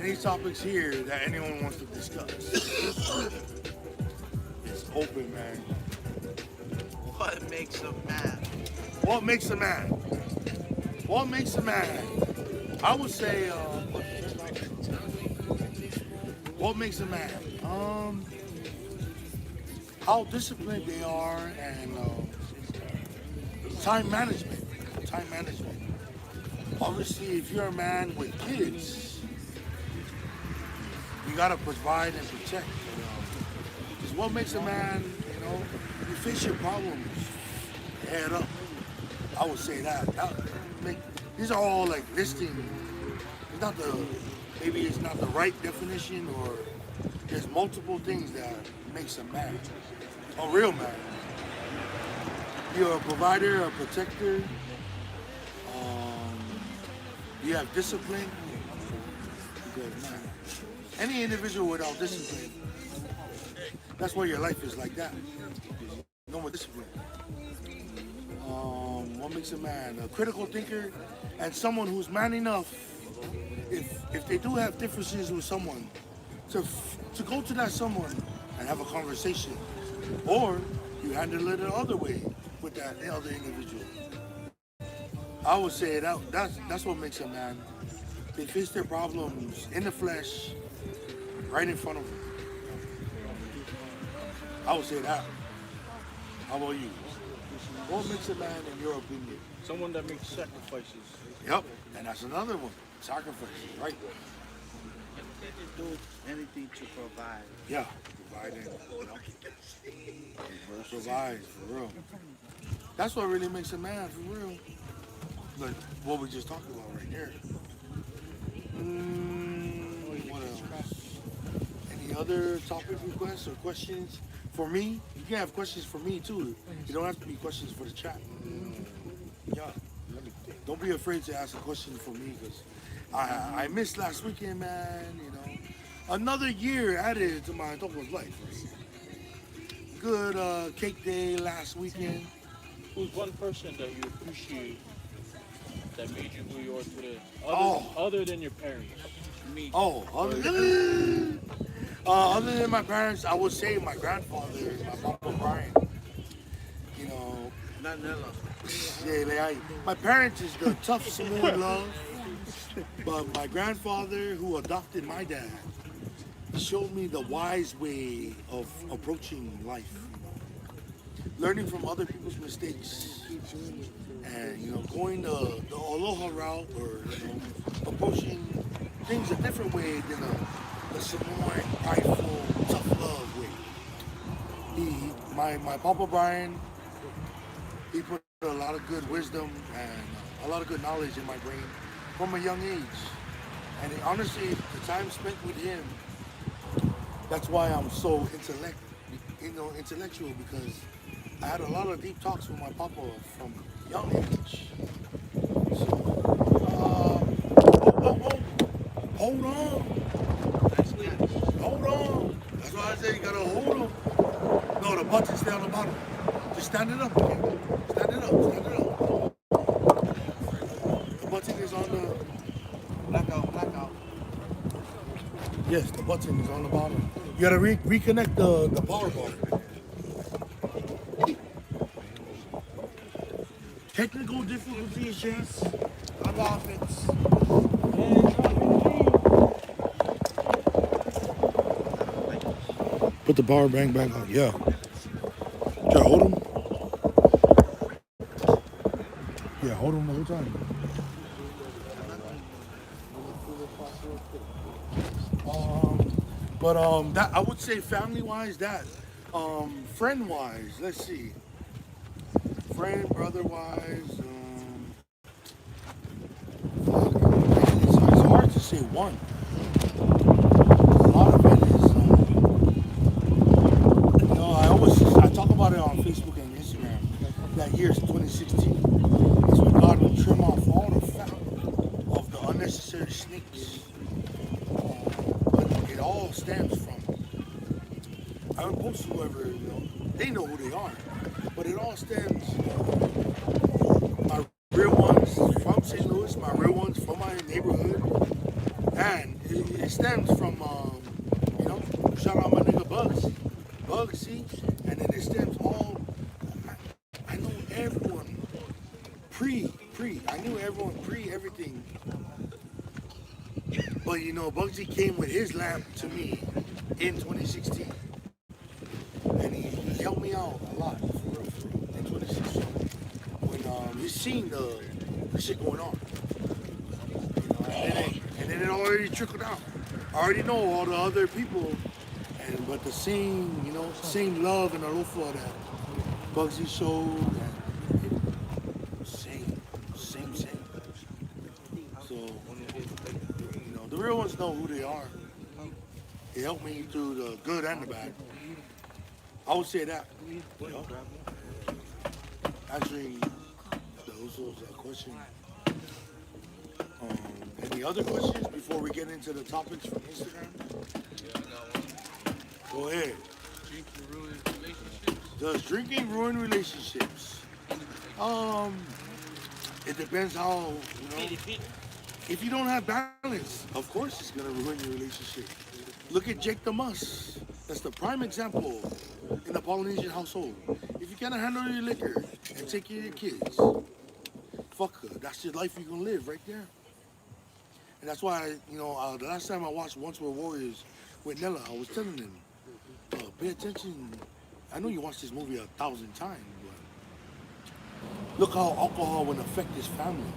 Speaker 2: Any topics here that anyone wants to discuss? It's open, man.
Speaker 5: What makes a man?
Speaker 2: What makes a man? What makes a man? I would say, what makes a man? How disciplined they are and time management. Time management. Obviously, if you're a man with kids, you gotta provide and protect. Because what makes a man, you face your problems head up. I would say that. These are all like listing. It's not maybe it's not the right definition, or there's multiple things that makes a man, a real man. You're a provider, a protector. You have discipline. Good man. Any individual without discipline, that's why your life is like that. No more discipline. What makes a man? A critical thinker, and someone who's man enough, if they do have differences with someone, to go to that someone and have a conversation, or you handle it the other way with that other individual. I would say that's what makes a man. They face their problems in the flesh, right in front of them. I would say that. How about you? What makes a man in your opinion?
Speaker 6: Someone that makes sacrifices.
Speaker 2: Yep, and that's another one. Sacrifices, right?
Speaker 5: Do anything to provide.
Speaker 2: Yeah, providing. Provide, for real. That's what really makes a man, for real. Like what we just talked about right here. What else? Any other topic requests or questions for me? You can have questions for me too. You don't have to be questions for the chat. Yeah. Don't be afraid to ask a question for me, because I missed last weekend, man. another year added to my Toko's life. Good cake day last weekend.
Speaker 6: Who's one person that you appreciate that made you who you are today?
Speaker 2: Oh.
Speaker 6: Other than your parents.
Speaker 1: Me.
Speaker 2: Oh, other than my parents, I would say my grandfather, my Papa Brian. You know,
Speaker 1: Nothing else.
Speaker 2: yeah, my parents is the tough Samoan love, but my grandfather, who adopted my dad, showed me the wise way of approaching life. Learning from other people's mistakes, and going the aloha route, or approaching things a different way than the Samoan prideful tough love way. My Papa Brian, he put a lot of good wisdom and a lot of good knowledge in my brain from a young age. And honestly, the time spent with him, that's why I'm so intellectual, because I had a lot of deep talks with my papa from young age. So, hold on. Hold on. That's why I say you gotta hold on. No, the button stay on the bottom. Just stand it up, okay? Stand it up, stand it up. The button is on the...
Speaker 1: Blackout.
Speaker 2: Yes, the button is on the bottom. You gotta reconnect the power bar. Technical difficulties, yes.
Speaker 1: Unlock it.
Speaker 2: Put the power bank back on. Yeah. Try to hold them. Yeah, hold them the whole time. That I would say family-wise, that. Friend-wise, let's see. Friend, brother-wise, it's hard to say one. A lot of it is, I talk about it on Facebook and Instagram. That year's 2016. That's when God would trim off all the fat of the unnecessary snakes. But it all stems from, I would post whoever, they know who they are. But it all stems, my real ones from St. Louis, my real ones from my neighborhood. And it stems from, shout out my nigga Bugs, see? And then it stems all, I know everyone I knew everyone everything. But Bugsy came with his lamp to me in 2016. And he helped me out a lot, for real, in 2016. When he's seen the shit going on. And then it already trickled out. I already know all the other people, but the same love and aloha that Bugsy showed, same. So, the real ones know who they are. They helped me through the good and the bad. I would say that. Answering the USOz question. Any other questions before we get into the topics from Instagram? Go ahead.
Speaker 6: Drinking ruins relationships?
Speaker 2: Does drinking ruin relationships? It depends how, if you don't have balance, of course it's gonna ruin your relationship. Look at Jake the Muss. That's the prime example in a Polynesian household. If you cannot handle your liquor and take care of your kids, fuck her. That's the life you're gonna live right there. And that's why, the last time I watched Once Were Warriors with Nella, I was telling them, pay attention. I know you watched this movie 1,000 times, but look how alcohol will affect this family.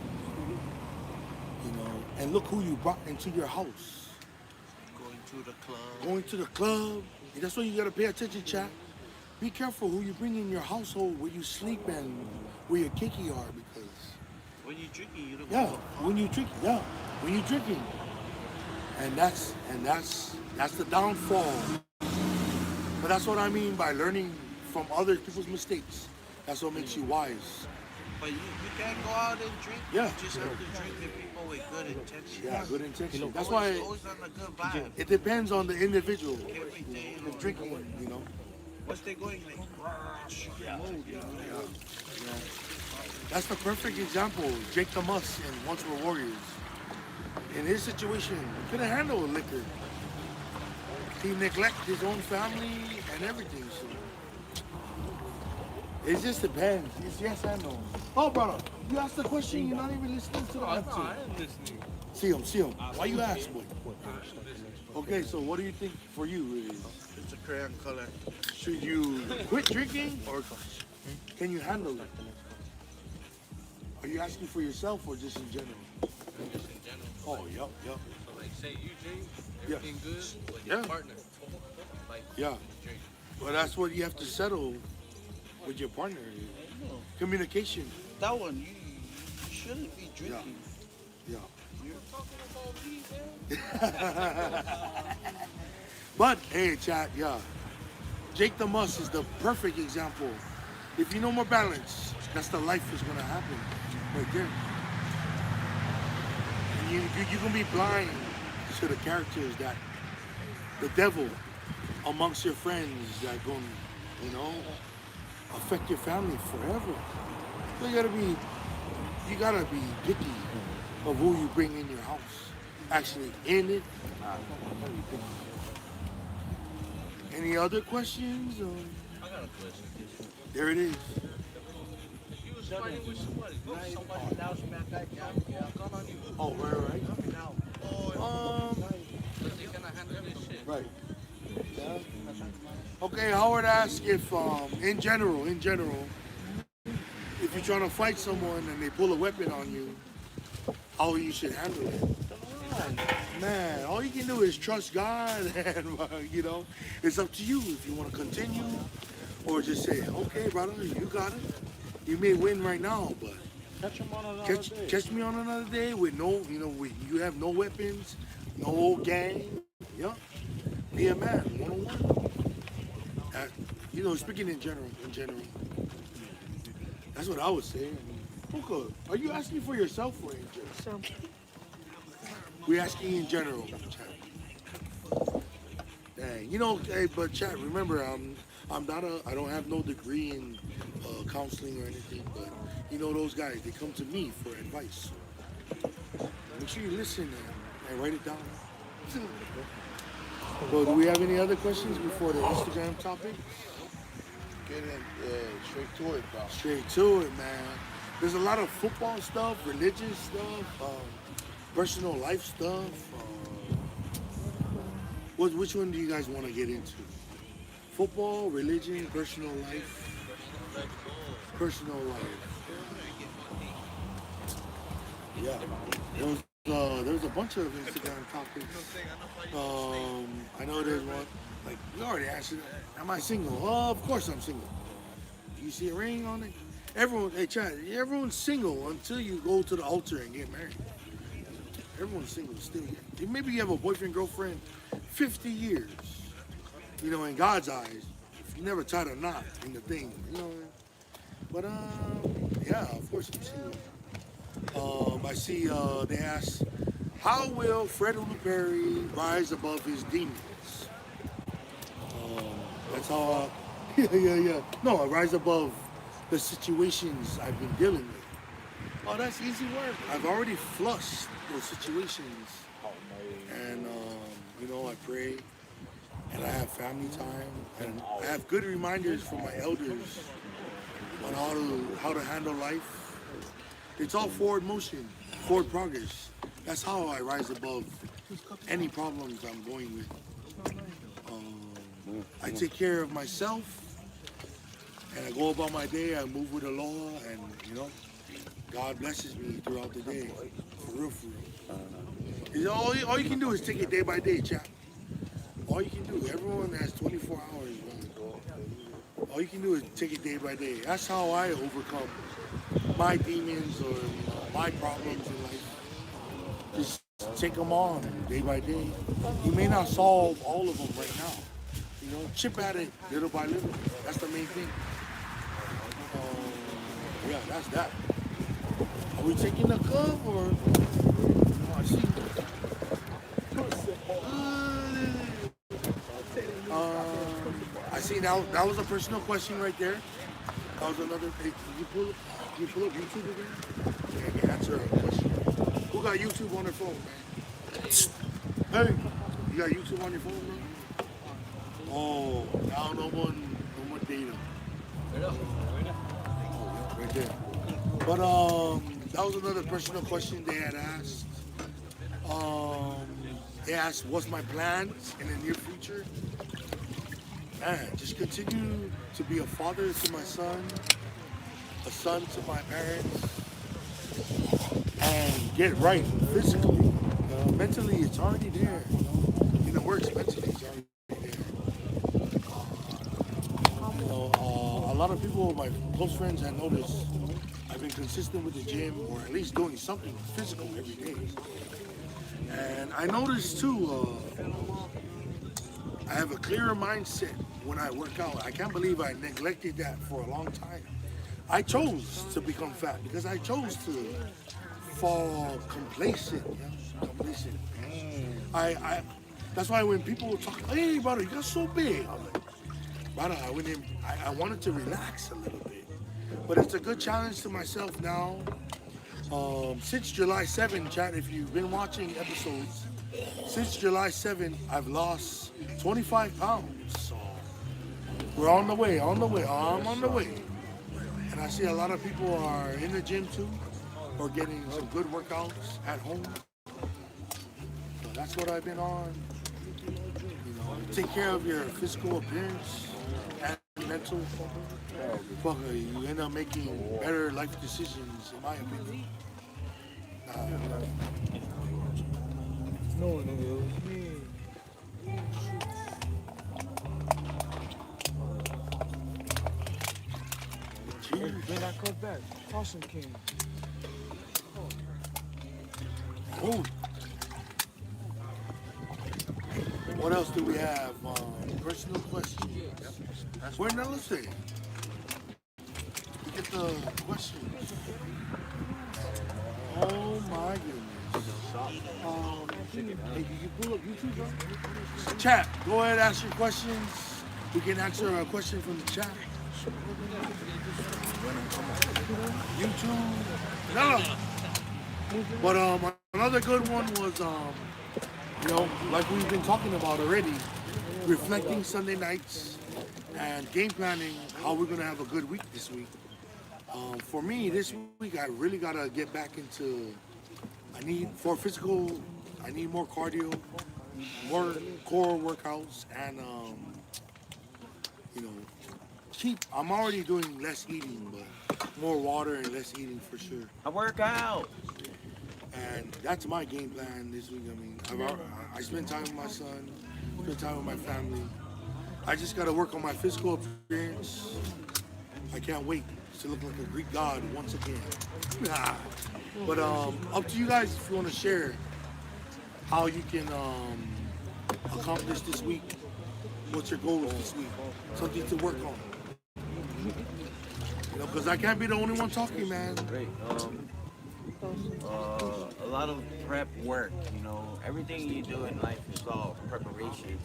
Speaker 2: And look who you brought into your house. Going to the club. And that's why you gotta pay attention, chat. Be careful who you bring in your household, where you sleep and where your kiki are, because
Speaker 5: When you're drinking, you don't
Speaker 2: when you're drinking. And that's the downfall. But that's what I mean by learning from other people's mistakes. That's what makes you wise.
Speaker 5: But you can't go out and drink.
Speaker 2: Yeah.
Speaker 5: You just have to drink with people with good intentions.
Speaker 2: Yeah, good intention. That's
Speaker 5: Always,
Speaker 2: why
Speaker 5: always on a good vibe.
Speaker 2: it depends on the individual.
Speaker 5: Every day,
Speaker 2: The drinking, you know.
Speaker 5: once they going like mode, you know.
Speaker 2: That's the perfect example. Jake the Muss in Once Were Warriors. In his situation, he couldn't handle liquor. He neglected his own family and everything. So it just depends. It's yes and no. Oh, brother, you asked the question. You're not even listening to the answer.
Speaker 6: I am listening.
Speaker 2: See him. Why you ask, boy? Okay, so what do you think for you it is?
Speaker 5: It's a crayon color.
Speaker 2: Should you quit drinking or can you handle it? Are you asking for yourself or just in general?
Speaker 6: Just in general.
Speaker 2: Oh, yep.
Speaker 6: So like say you drink,
Speaker 2: Yeah.
Speaker 6: everything good, but
Speaker 2: Yeah.
Speaker 6: your partner, like
Speaker 2: Yeah.
Speaker 6: drink.
Speaker 2: Well, that's what you have to settle with your partner. Communication.
Speaker 5: That one, you shouldn't be drinking.
Speaker 2: Yeah.
Speaker 6: You're talking about me, man.
Speaker 2: But hey, chat, yeah. Jake the Muss is the perfect example. If you know more balance, that's the life is gonna happen right there. And you can be blind to the characters that the devil amongst your friends that gonna, you know, affect your family forever. So you gotta be picky of who you bring in your house. Actually in it. Any other questions?
Speaker 6: I got a question.
Speaker 2: There it is.
Speaker 6: If you was fighting with somebody, now smack that guy, gun on you.
Speaker 2: Oh, right.
Speaker 6: Because they gonna handle this shit.
Speaker 2: Right. Okay, Howard asked if, in general, if you're trying to fight someone and they pull a weapon on you, how you should handle it. Man, all you can do is trust God, and you know, it's up to you if you want to continue or just say, okay, brother, you got it. You may win right now, but
Speaker 6: Catch him on another day.
Speaker 2: catch me on another day with no, you have no weapons, no gang. Yeah, be a man, 101. Speaking in general. That's what I would say. TOKO, are you asking for yourself or in general? We're asking in general, chat. Dang, hey, but chat, remember, I don't have no degree in counseling or anything, but those guys, they come to me for advice. So make sure you listen and write it down. So do we have any other questions before the Instagram topic?
Speaker 4: Get in straight to it, bro.
Speaker 2: Straight to it, man. There's a lot of football stuff, religious stuff, personal life stuff. Which one do you guys want to get into? Football, religion, personal life? Personal life. Yeah. There's a bunch of Instagram topics. I know there's one. Like, you already answered it. Am I single? Oh, of course I'm single. You see a ring on it? Everyone's single until you go to the altar and get married. Everyone's single still. Maybe you have a boyfriend, girlfriend, 50 years. In God's eyes, if you never tied a knot in the thing, But yeah, of course I'm single. I see they ask, how will Fred Perry rise above his demons? That's how. Yeah. No, I rise above the situations I've been dealing with. Oh, that's easy work. I've already flushed those situations, and I pray, and I have family time, and I have good reminders from my elders on how to handle life. It's all forward motion, forward progress. That's how I rise above any problems I'm going with. I take care of myself, and I go about my day. I move with the law, and God blesses me throughout the day. For real. All you can do is take it day by day, chap. All you can do. Everyone has 24 hours, bro. All you can do is take it day by day. That's how I overcome my demons or my problems in life. Just take them on day by day. You may not solve all of them right now. Chip at it little by little. That's the main thing. Yeah. that's that. Are we taking a cup or? Oh, I see. I see now. That was a personal question right there. That was another. Hey, can you pull up YouTube again? Okay, I can answer a question. Who got YouTube on their phone, man? Hey, you got YouTube on your phone, bro? Oh, now no more data. Right there. But that was another personal question they had asked. They asked, "What's my plans in the near future?" Man, just continue to be a father to my son, a son to my parents, and get right physically. Mentally, it's already there. In the works, mentally, it's already there. A lot of people, my close friends, have noticed I've been consistent with the gym, or at least doing something physical every day. And I noticed too, I have a clearer mindset when I work out. I can't believe I neglected that for a long time. I chose to become fat because I chose to fall complacent. Complacent. That's why when people talk, "Hey, brother, you got so big," I'm like, brother, I wanted to relax a little bit. But it's a good challenge to myself now. Since July 7, chat, if you've been watching episodes, since July 7, I've lost 25 pounds. So we're on the way, I'm on the way. And I see a lot of people are in the gym too, or getting some good workouts at home. So that's what I've been on. Take care of your physical appearance and mental. You end up making better life decisions, in my opinion.
Speaker 5: No, nigga, it was me. Then I cut back. Awesome King.
Speaker 2: Oh. What else do we have? Personal questions. Where now? Let's see. We get the questions. Oh my goodness. Hey, did you pull up YouTube, bro? Chat, go ahead, ask your questions. We can answer a question from the chat. YouTube. No. But another good one was like we've been talking about already, reflecting Sunday nights and game planning how we're gonna have a good week this week. For me, this week I really gotta get back into. I need more cardio, more core workouts, and I'm already doing less eating, but more water and less eating for sure.
Speaker 1: I work out.
Speaker 2: And that's my game plan this week. I mean, I spend time with my son, spend time with my family. I just got to work on my physical appearance. I can't wait to look like a Greek god once again. But up to you guys if you want to share how you can accomplish this week. What's your goals this week? Something to work on. Because I can't be the only one talking, man.
Speaker 1: Great. A lot of prep work, everything you do in life is all preparation.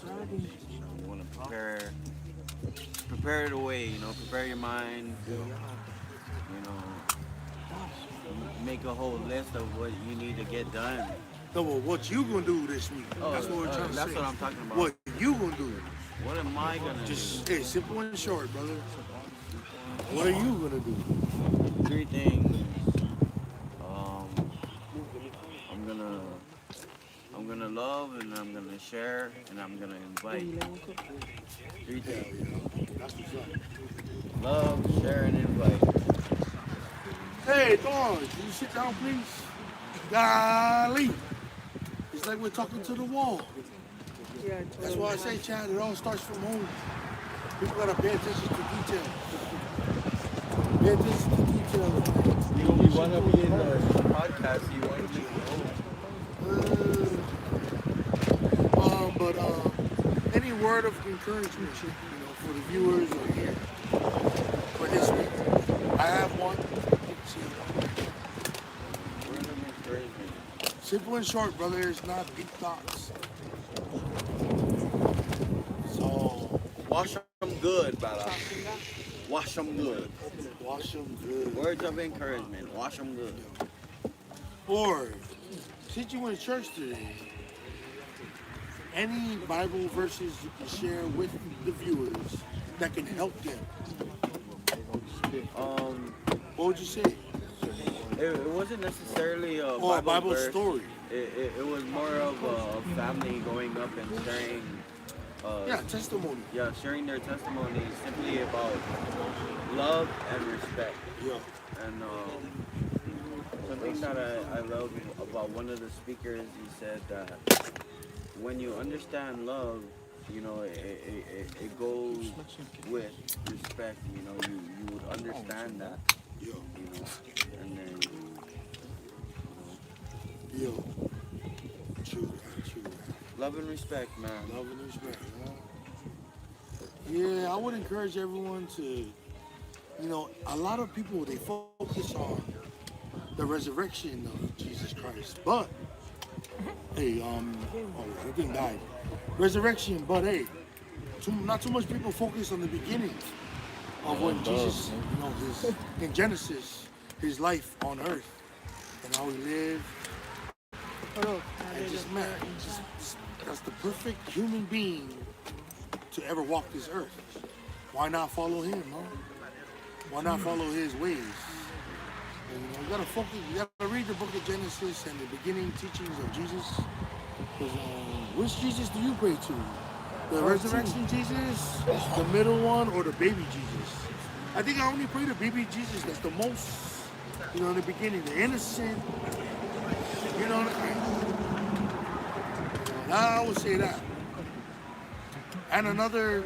Speaker 1: You want to prepare the way, prepare your mind, make a whole list of what you need to get done.
Speaker 2: No, well, what you gonna do this week? That's what we're trying to say.
Speaker 1: That's what I'm talking about.
Speaker 2: What you gonna do?
Speaker 1: What am I gonna do?
Speaker 2: Hey, simple and short, brother. What are you gonna do?
Speaker 1: 3 things. I'm gonna love, and I'm gonna share, and I'm gonna invite. 3 things.
Speaker 2: That's what's up.
Speaker 1: Love, share, and invite.
Speaker 2: Hey, Dawn, can you sit down, please? Golly. It's like we're talking to the wall. That's why I say, Chad, it all starts from home. People gotta pay attention to detail. Pay attention to detail.
Speaker 5: You want to be in the podcast, you want to be
Speaker 2: But any word of encouragement, for the viewers or here for this week, I have one. Simple and short, brothers, not deep thoughts. So,
Speaker 1: Wash them good, brother. Wash them good.
Speaker 2: wash them good.
Speaker 1: Words of encouragement. Wash them good.
Speaker 2: Or, since you went to church today, any Bible verses you can share with the viewers that can help them. What would you say?
Speaker 1: It wasn't necessarily a
Speaker 2: Or a Bible
Speaker 1: verse.
Speaker 2: story.
Speaker 1: It was more of a family going up and sharing.
Speaker 2: Yeah, testimony.
Speaker 1: Yeah, sharing their testimony simply about love and respect.
Speaker 2: Yeah.
Speaker 1: And something that I love about one of the speakers, he said that when you understand love, you know, it goes with respect. You know, you would understand that.
Speaker 2: Yeah.
Speaker 1: You know, and then
Speaker 2: Yo. True, true.
Speaker 1: love and respect, man.
Speaker 2: Love and respect, huh? Yeah, I would encourage everyone to, you know, a lot of people, they focus on the resurrection of Jesus Christ. But, hey, oh, that thing died. Resurrection, but hey, not too much people focus on the beginning of when Jesus, you know, in Genesis, his life on earth and how he lived. And just, man, that's the perfect human being to ever walk this earth. Why not follow him, huh? Why not follow his ways? And, you know, you gotta focus, you gotta read the book of Genesis and the beginning teachings of Jesus. Because which Jesus do you pray to? The resurrection Jesus, the middle one, or the baby Jesus? I think I only pray to baby Jesus. That's the most, you know, in the beginning, the innocent. You know, I would say that. And another,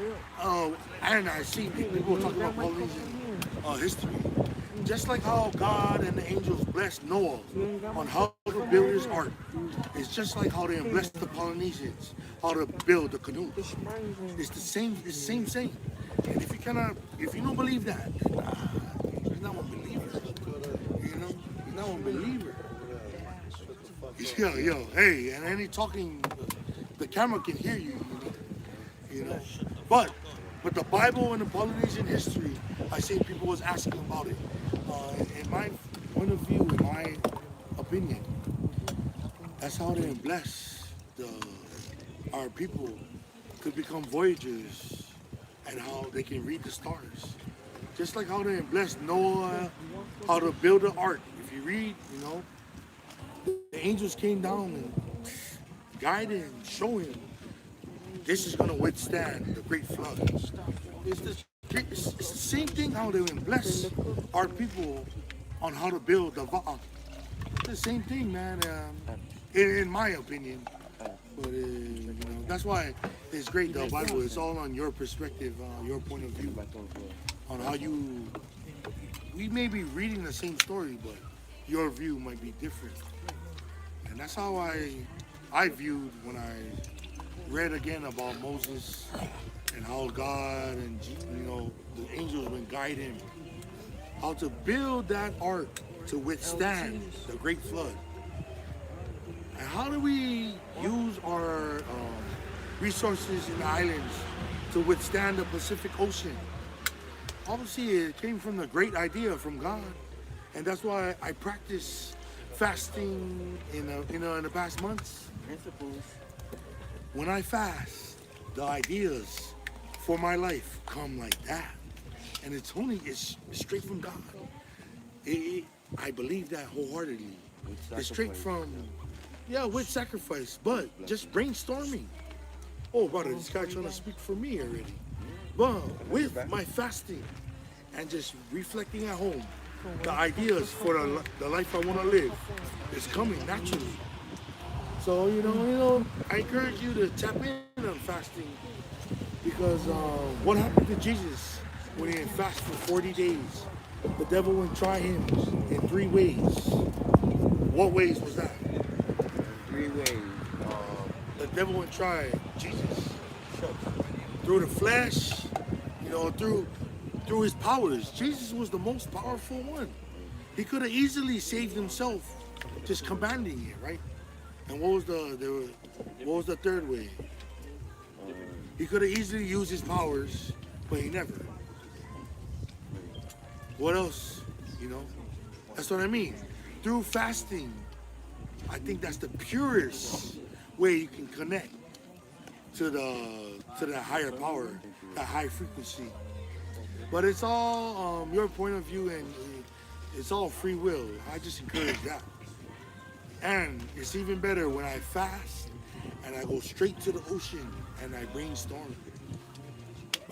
Speaker 2: and I see people talk about Polynesian history. Just like how God and the angels blessed Noah on how to build his ark. It's just like how they blessed the Polynesians, how to build the canoe. It's the same, And if you don't believe that, you're not one believer. You know, you're not one believer. Yo, hey, and any talking, the camera can hear you, you know. But the Bible and the Polynesian history, I say people was asking about it. In my point of view, in my opinion, that's how they bless our people could become voyagers and how they can read the stars. Just like how they blessed Noah, how to build an ark. If you read, you know, the angels came down and guided him, showing him this is going to withstand the great flood. It's the same thing how they bless our people on how to build the Va'a. It's the same thing, man, in my opinion. But, you know, that's why it's great, the Bible. It's all on your perspective, your point of view, on how we may be reading the same story, but your view might be different. And that's how I viewed when I read again about Moses and how God and, you know, the angels would guide him, how to build that ark to withstand the great flood. And how do we use our resources in the islands to withstand the Pacific Ocean? Obviously, it came from the great idea from God. And that's why I practice fasting in the past months.
Speaker 1: Principles.
Speaker 2: When I fast, the ideas for my life come like that. And it's straight from God. I believe that wholeheartedly. It's straight from, with sacrifice, but just brainstorming. Oh, brother, this guy trying to speak for me already. But with my fasting and just reflecting at home, the ideas for the life I want to live is coming naturally. So, you know, I encourage you to tap in on fasting because what happened to Jesus when he fasted for 40 days? The devil would try him in 3 ways. What ways was that?
Speaker 1: 3 ways.
Speaker 2: The devil would try Jesus through the flesh, you know, through his powers. Jesus was the most powerful one. He could have easily saved himself just commanding it, right? And what was the third way? He could have easily used his powers, but he never. What else? You know? That's what I mean. Through fasting, I think that's the purest way you can connect to the higher power, that high frequency. But it's all your point of view, and it's all free will. I just encourage that. And it's even better when I fast and I go straight to the ocean and I brainstorm.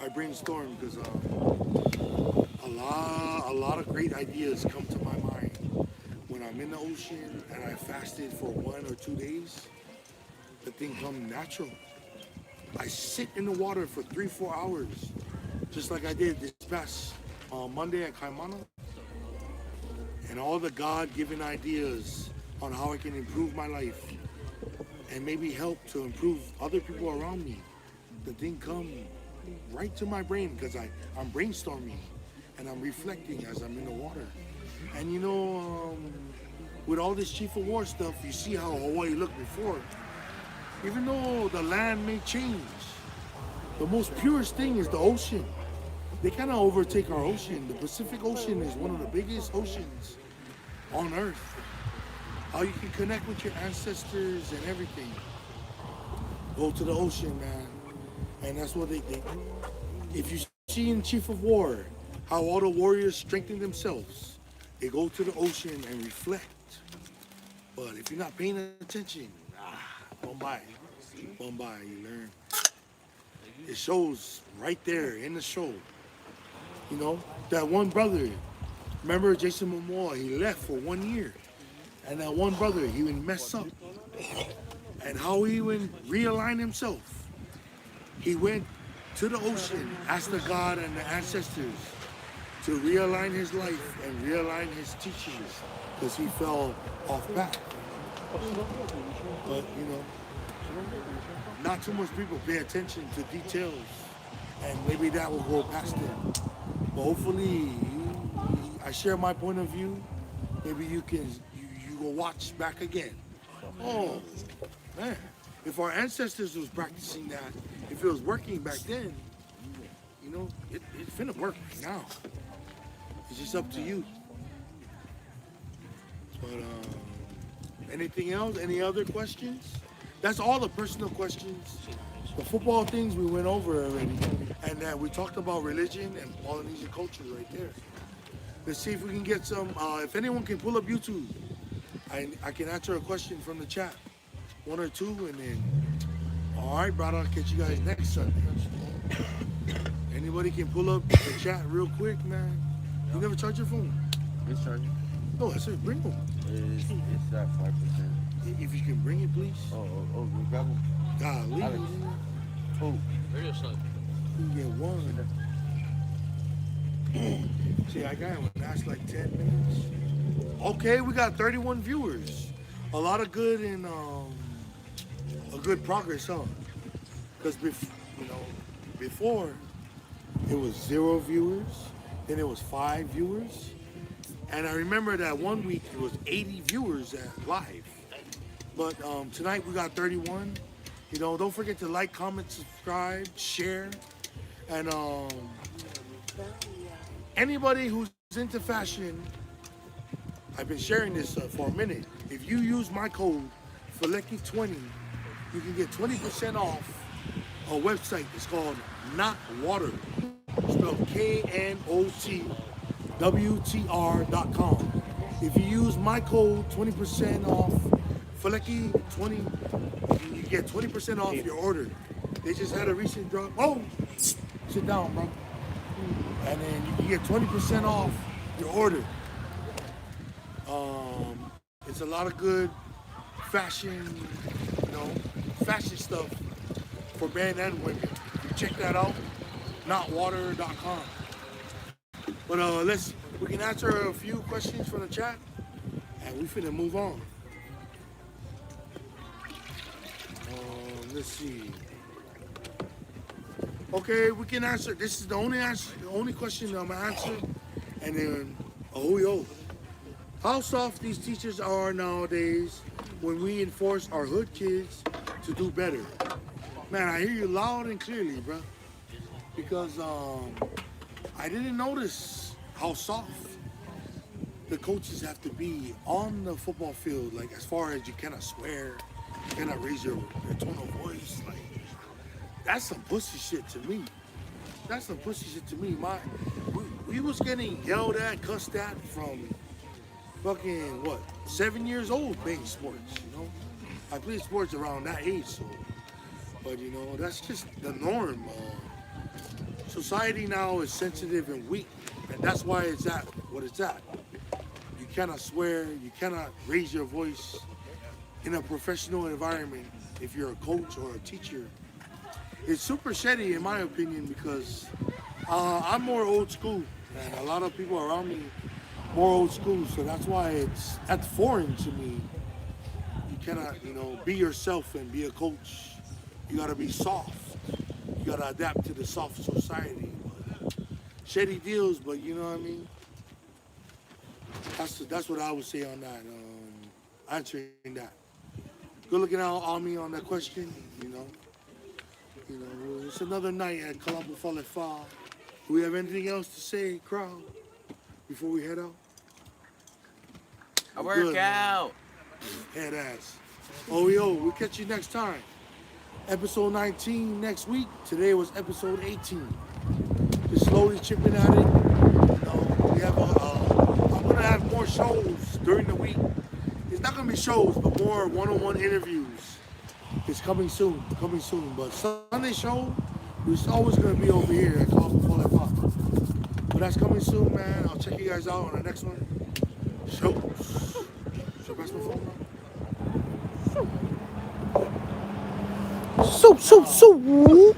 Speaker 2: I brainstorm because a lot of great ideas come to my mind when I'm in the ocean and I fasted for 1 or 2 days. The thing comes natural. I sit in the water for 3-4 hours, just like I did this past Monday at Kaimana. And all the God-given ideas on how I can improve my life and maybe help to improve other people around me. The thing come right to my brain because I'm brainstorming and I'm reflecting as I'm in the water. And you know, with all this Chief of War stuff, you see how Hawaii looked before. Even though the land may change, the most purest thing is the ocean. They kind of overtake our ocean. The Pacific Ocean is one of the biggest oceans on Earth. How you can connect with your ancestors and everything. Go to the ocean, man. And that's what they think. If you see in Chief of War how all the warriors strengthen themselves, they go to the ocean and reflect. But if you're not paying attention, don't buy. Don't buy, you learn. It shows right there in the show. You know, that one brother, remember Jason Momoa, he left for 1 year. And that one brother, he would mess up. And how he would realign himself. He went to the ocean, asked the God and the ancestors to realign his life and realign his teachings because he fell off path. But, you know, not too much people pay attention to details, and maybe that will go past them. But hopefully, I share my point of view. Maybe you go watch back again. Oh, man. If our ancestors was practicing that, if it was working back then, you know, it's finna work now. It's just up to you. But anything else? Any other questions? That's all the personal questions. The football things we went over already. And we talked about religion and Polynesian culture right there. Let's see if we can get some, if anyone can pull up YouTube, I can answer a question from the chat. 1 or 2, and then, all right, brother, I'll catch you guys next Sunday. Anybody can pull up the chat real quick, man. You never charge your phone?
Speaker 1: It's charging.
Speaker 2: No, I said bring them.
Speaker 1: It's at 5%.
Speaker 2: If you can bring it, please.
Speaker 1: Oh, we grab them.
Speaker 2: Golly.
Speaker 1: Alex. Oh.
Speaker 2: You get one. See, I got it. That's like 10 minutes. Okay, we got 31 viewers. A lot of good and a good progress, huh? Because before it was 0 viewers, then it was 5 viewers, and I remember that one week it was 80 viewers at live. But tonight we got 31. You know, don't forget to like, comment, subscribe, share, and anybody who's into fashion, I've been sharing this for a minute. If you use my code FALEKI20, you can get 20% off a website. It's called Not Water, spelled KNOTWTR.com. If you use my code 20% off FALEKI20, you get 20% off your order. They just had a recent drop. Oh, sit down, bro. And then you can get 20% off your order. It's a lot of good fashion, fashion stuff for men and women. Check that out, notwater.com. But we can answer a few questions from the chat, and we finna move on. Let's see. Okay, we can answer. This is the only question I'm gonna answer, and then yo. How soft these teachers are nowadays when we enforce our hood kids to do better. Man, I hear you loud and clearly, bro. Because I didn't notice how soft the coaches have to be on the football field. Like, as far as you cannot swear, you cannot raise your tone of voice. Like, that's some pussy shit to me. That's some pussy shit to me. We was getting yelled at, cussed at from fucking, 7 years old playing sports, you know? I played sports around that age, so. But, you know, that's just the norm. Society now is sensitive and weak, and that's why it's at what it's at. You cannot swear, you cannot raise your voice in a professional environment if you're a coach or a teacher. It's super shitty in my opinion because I'm more old school, and a lot of people around me more old school, so that's why that's foreign to me. You cannot, be yourself and be a coach. You gotta be soft. You gotta adapt to the soft society. Shitty deals, but you know what I mean? That's what I would say on that. Answering that. Good looking out on me on that question, it's another night at Kalapa Falefa. Do we have anything else to say, crowd, before we head out?
Speaker 1: I work out.
Speaker 2: Head ass. We'll catch you next time. Episode 19 next week. Today was episode 18. Just slowly chipping at it. We have I'm gonna have more shows during the week. It's not gonna be shows, but more one-on-one interviews. It's coming soon. But Sunday show, it's always gonna be over here at Club before that pop. But that's coming soon, man. I'll check you guys out on the next one. Shows. Should I pass my phone now?
Speaker 4: So.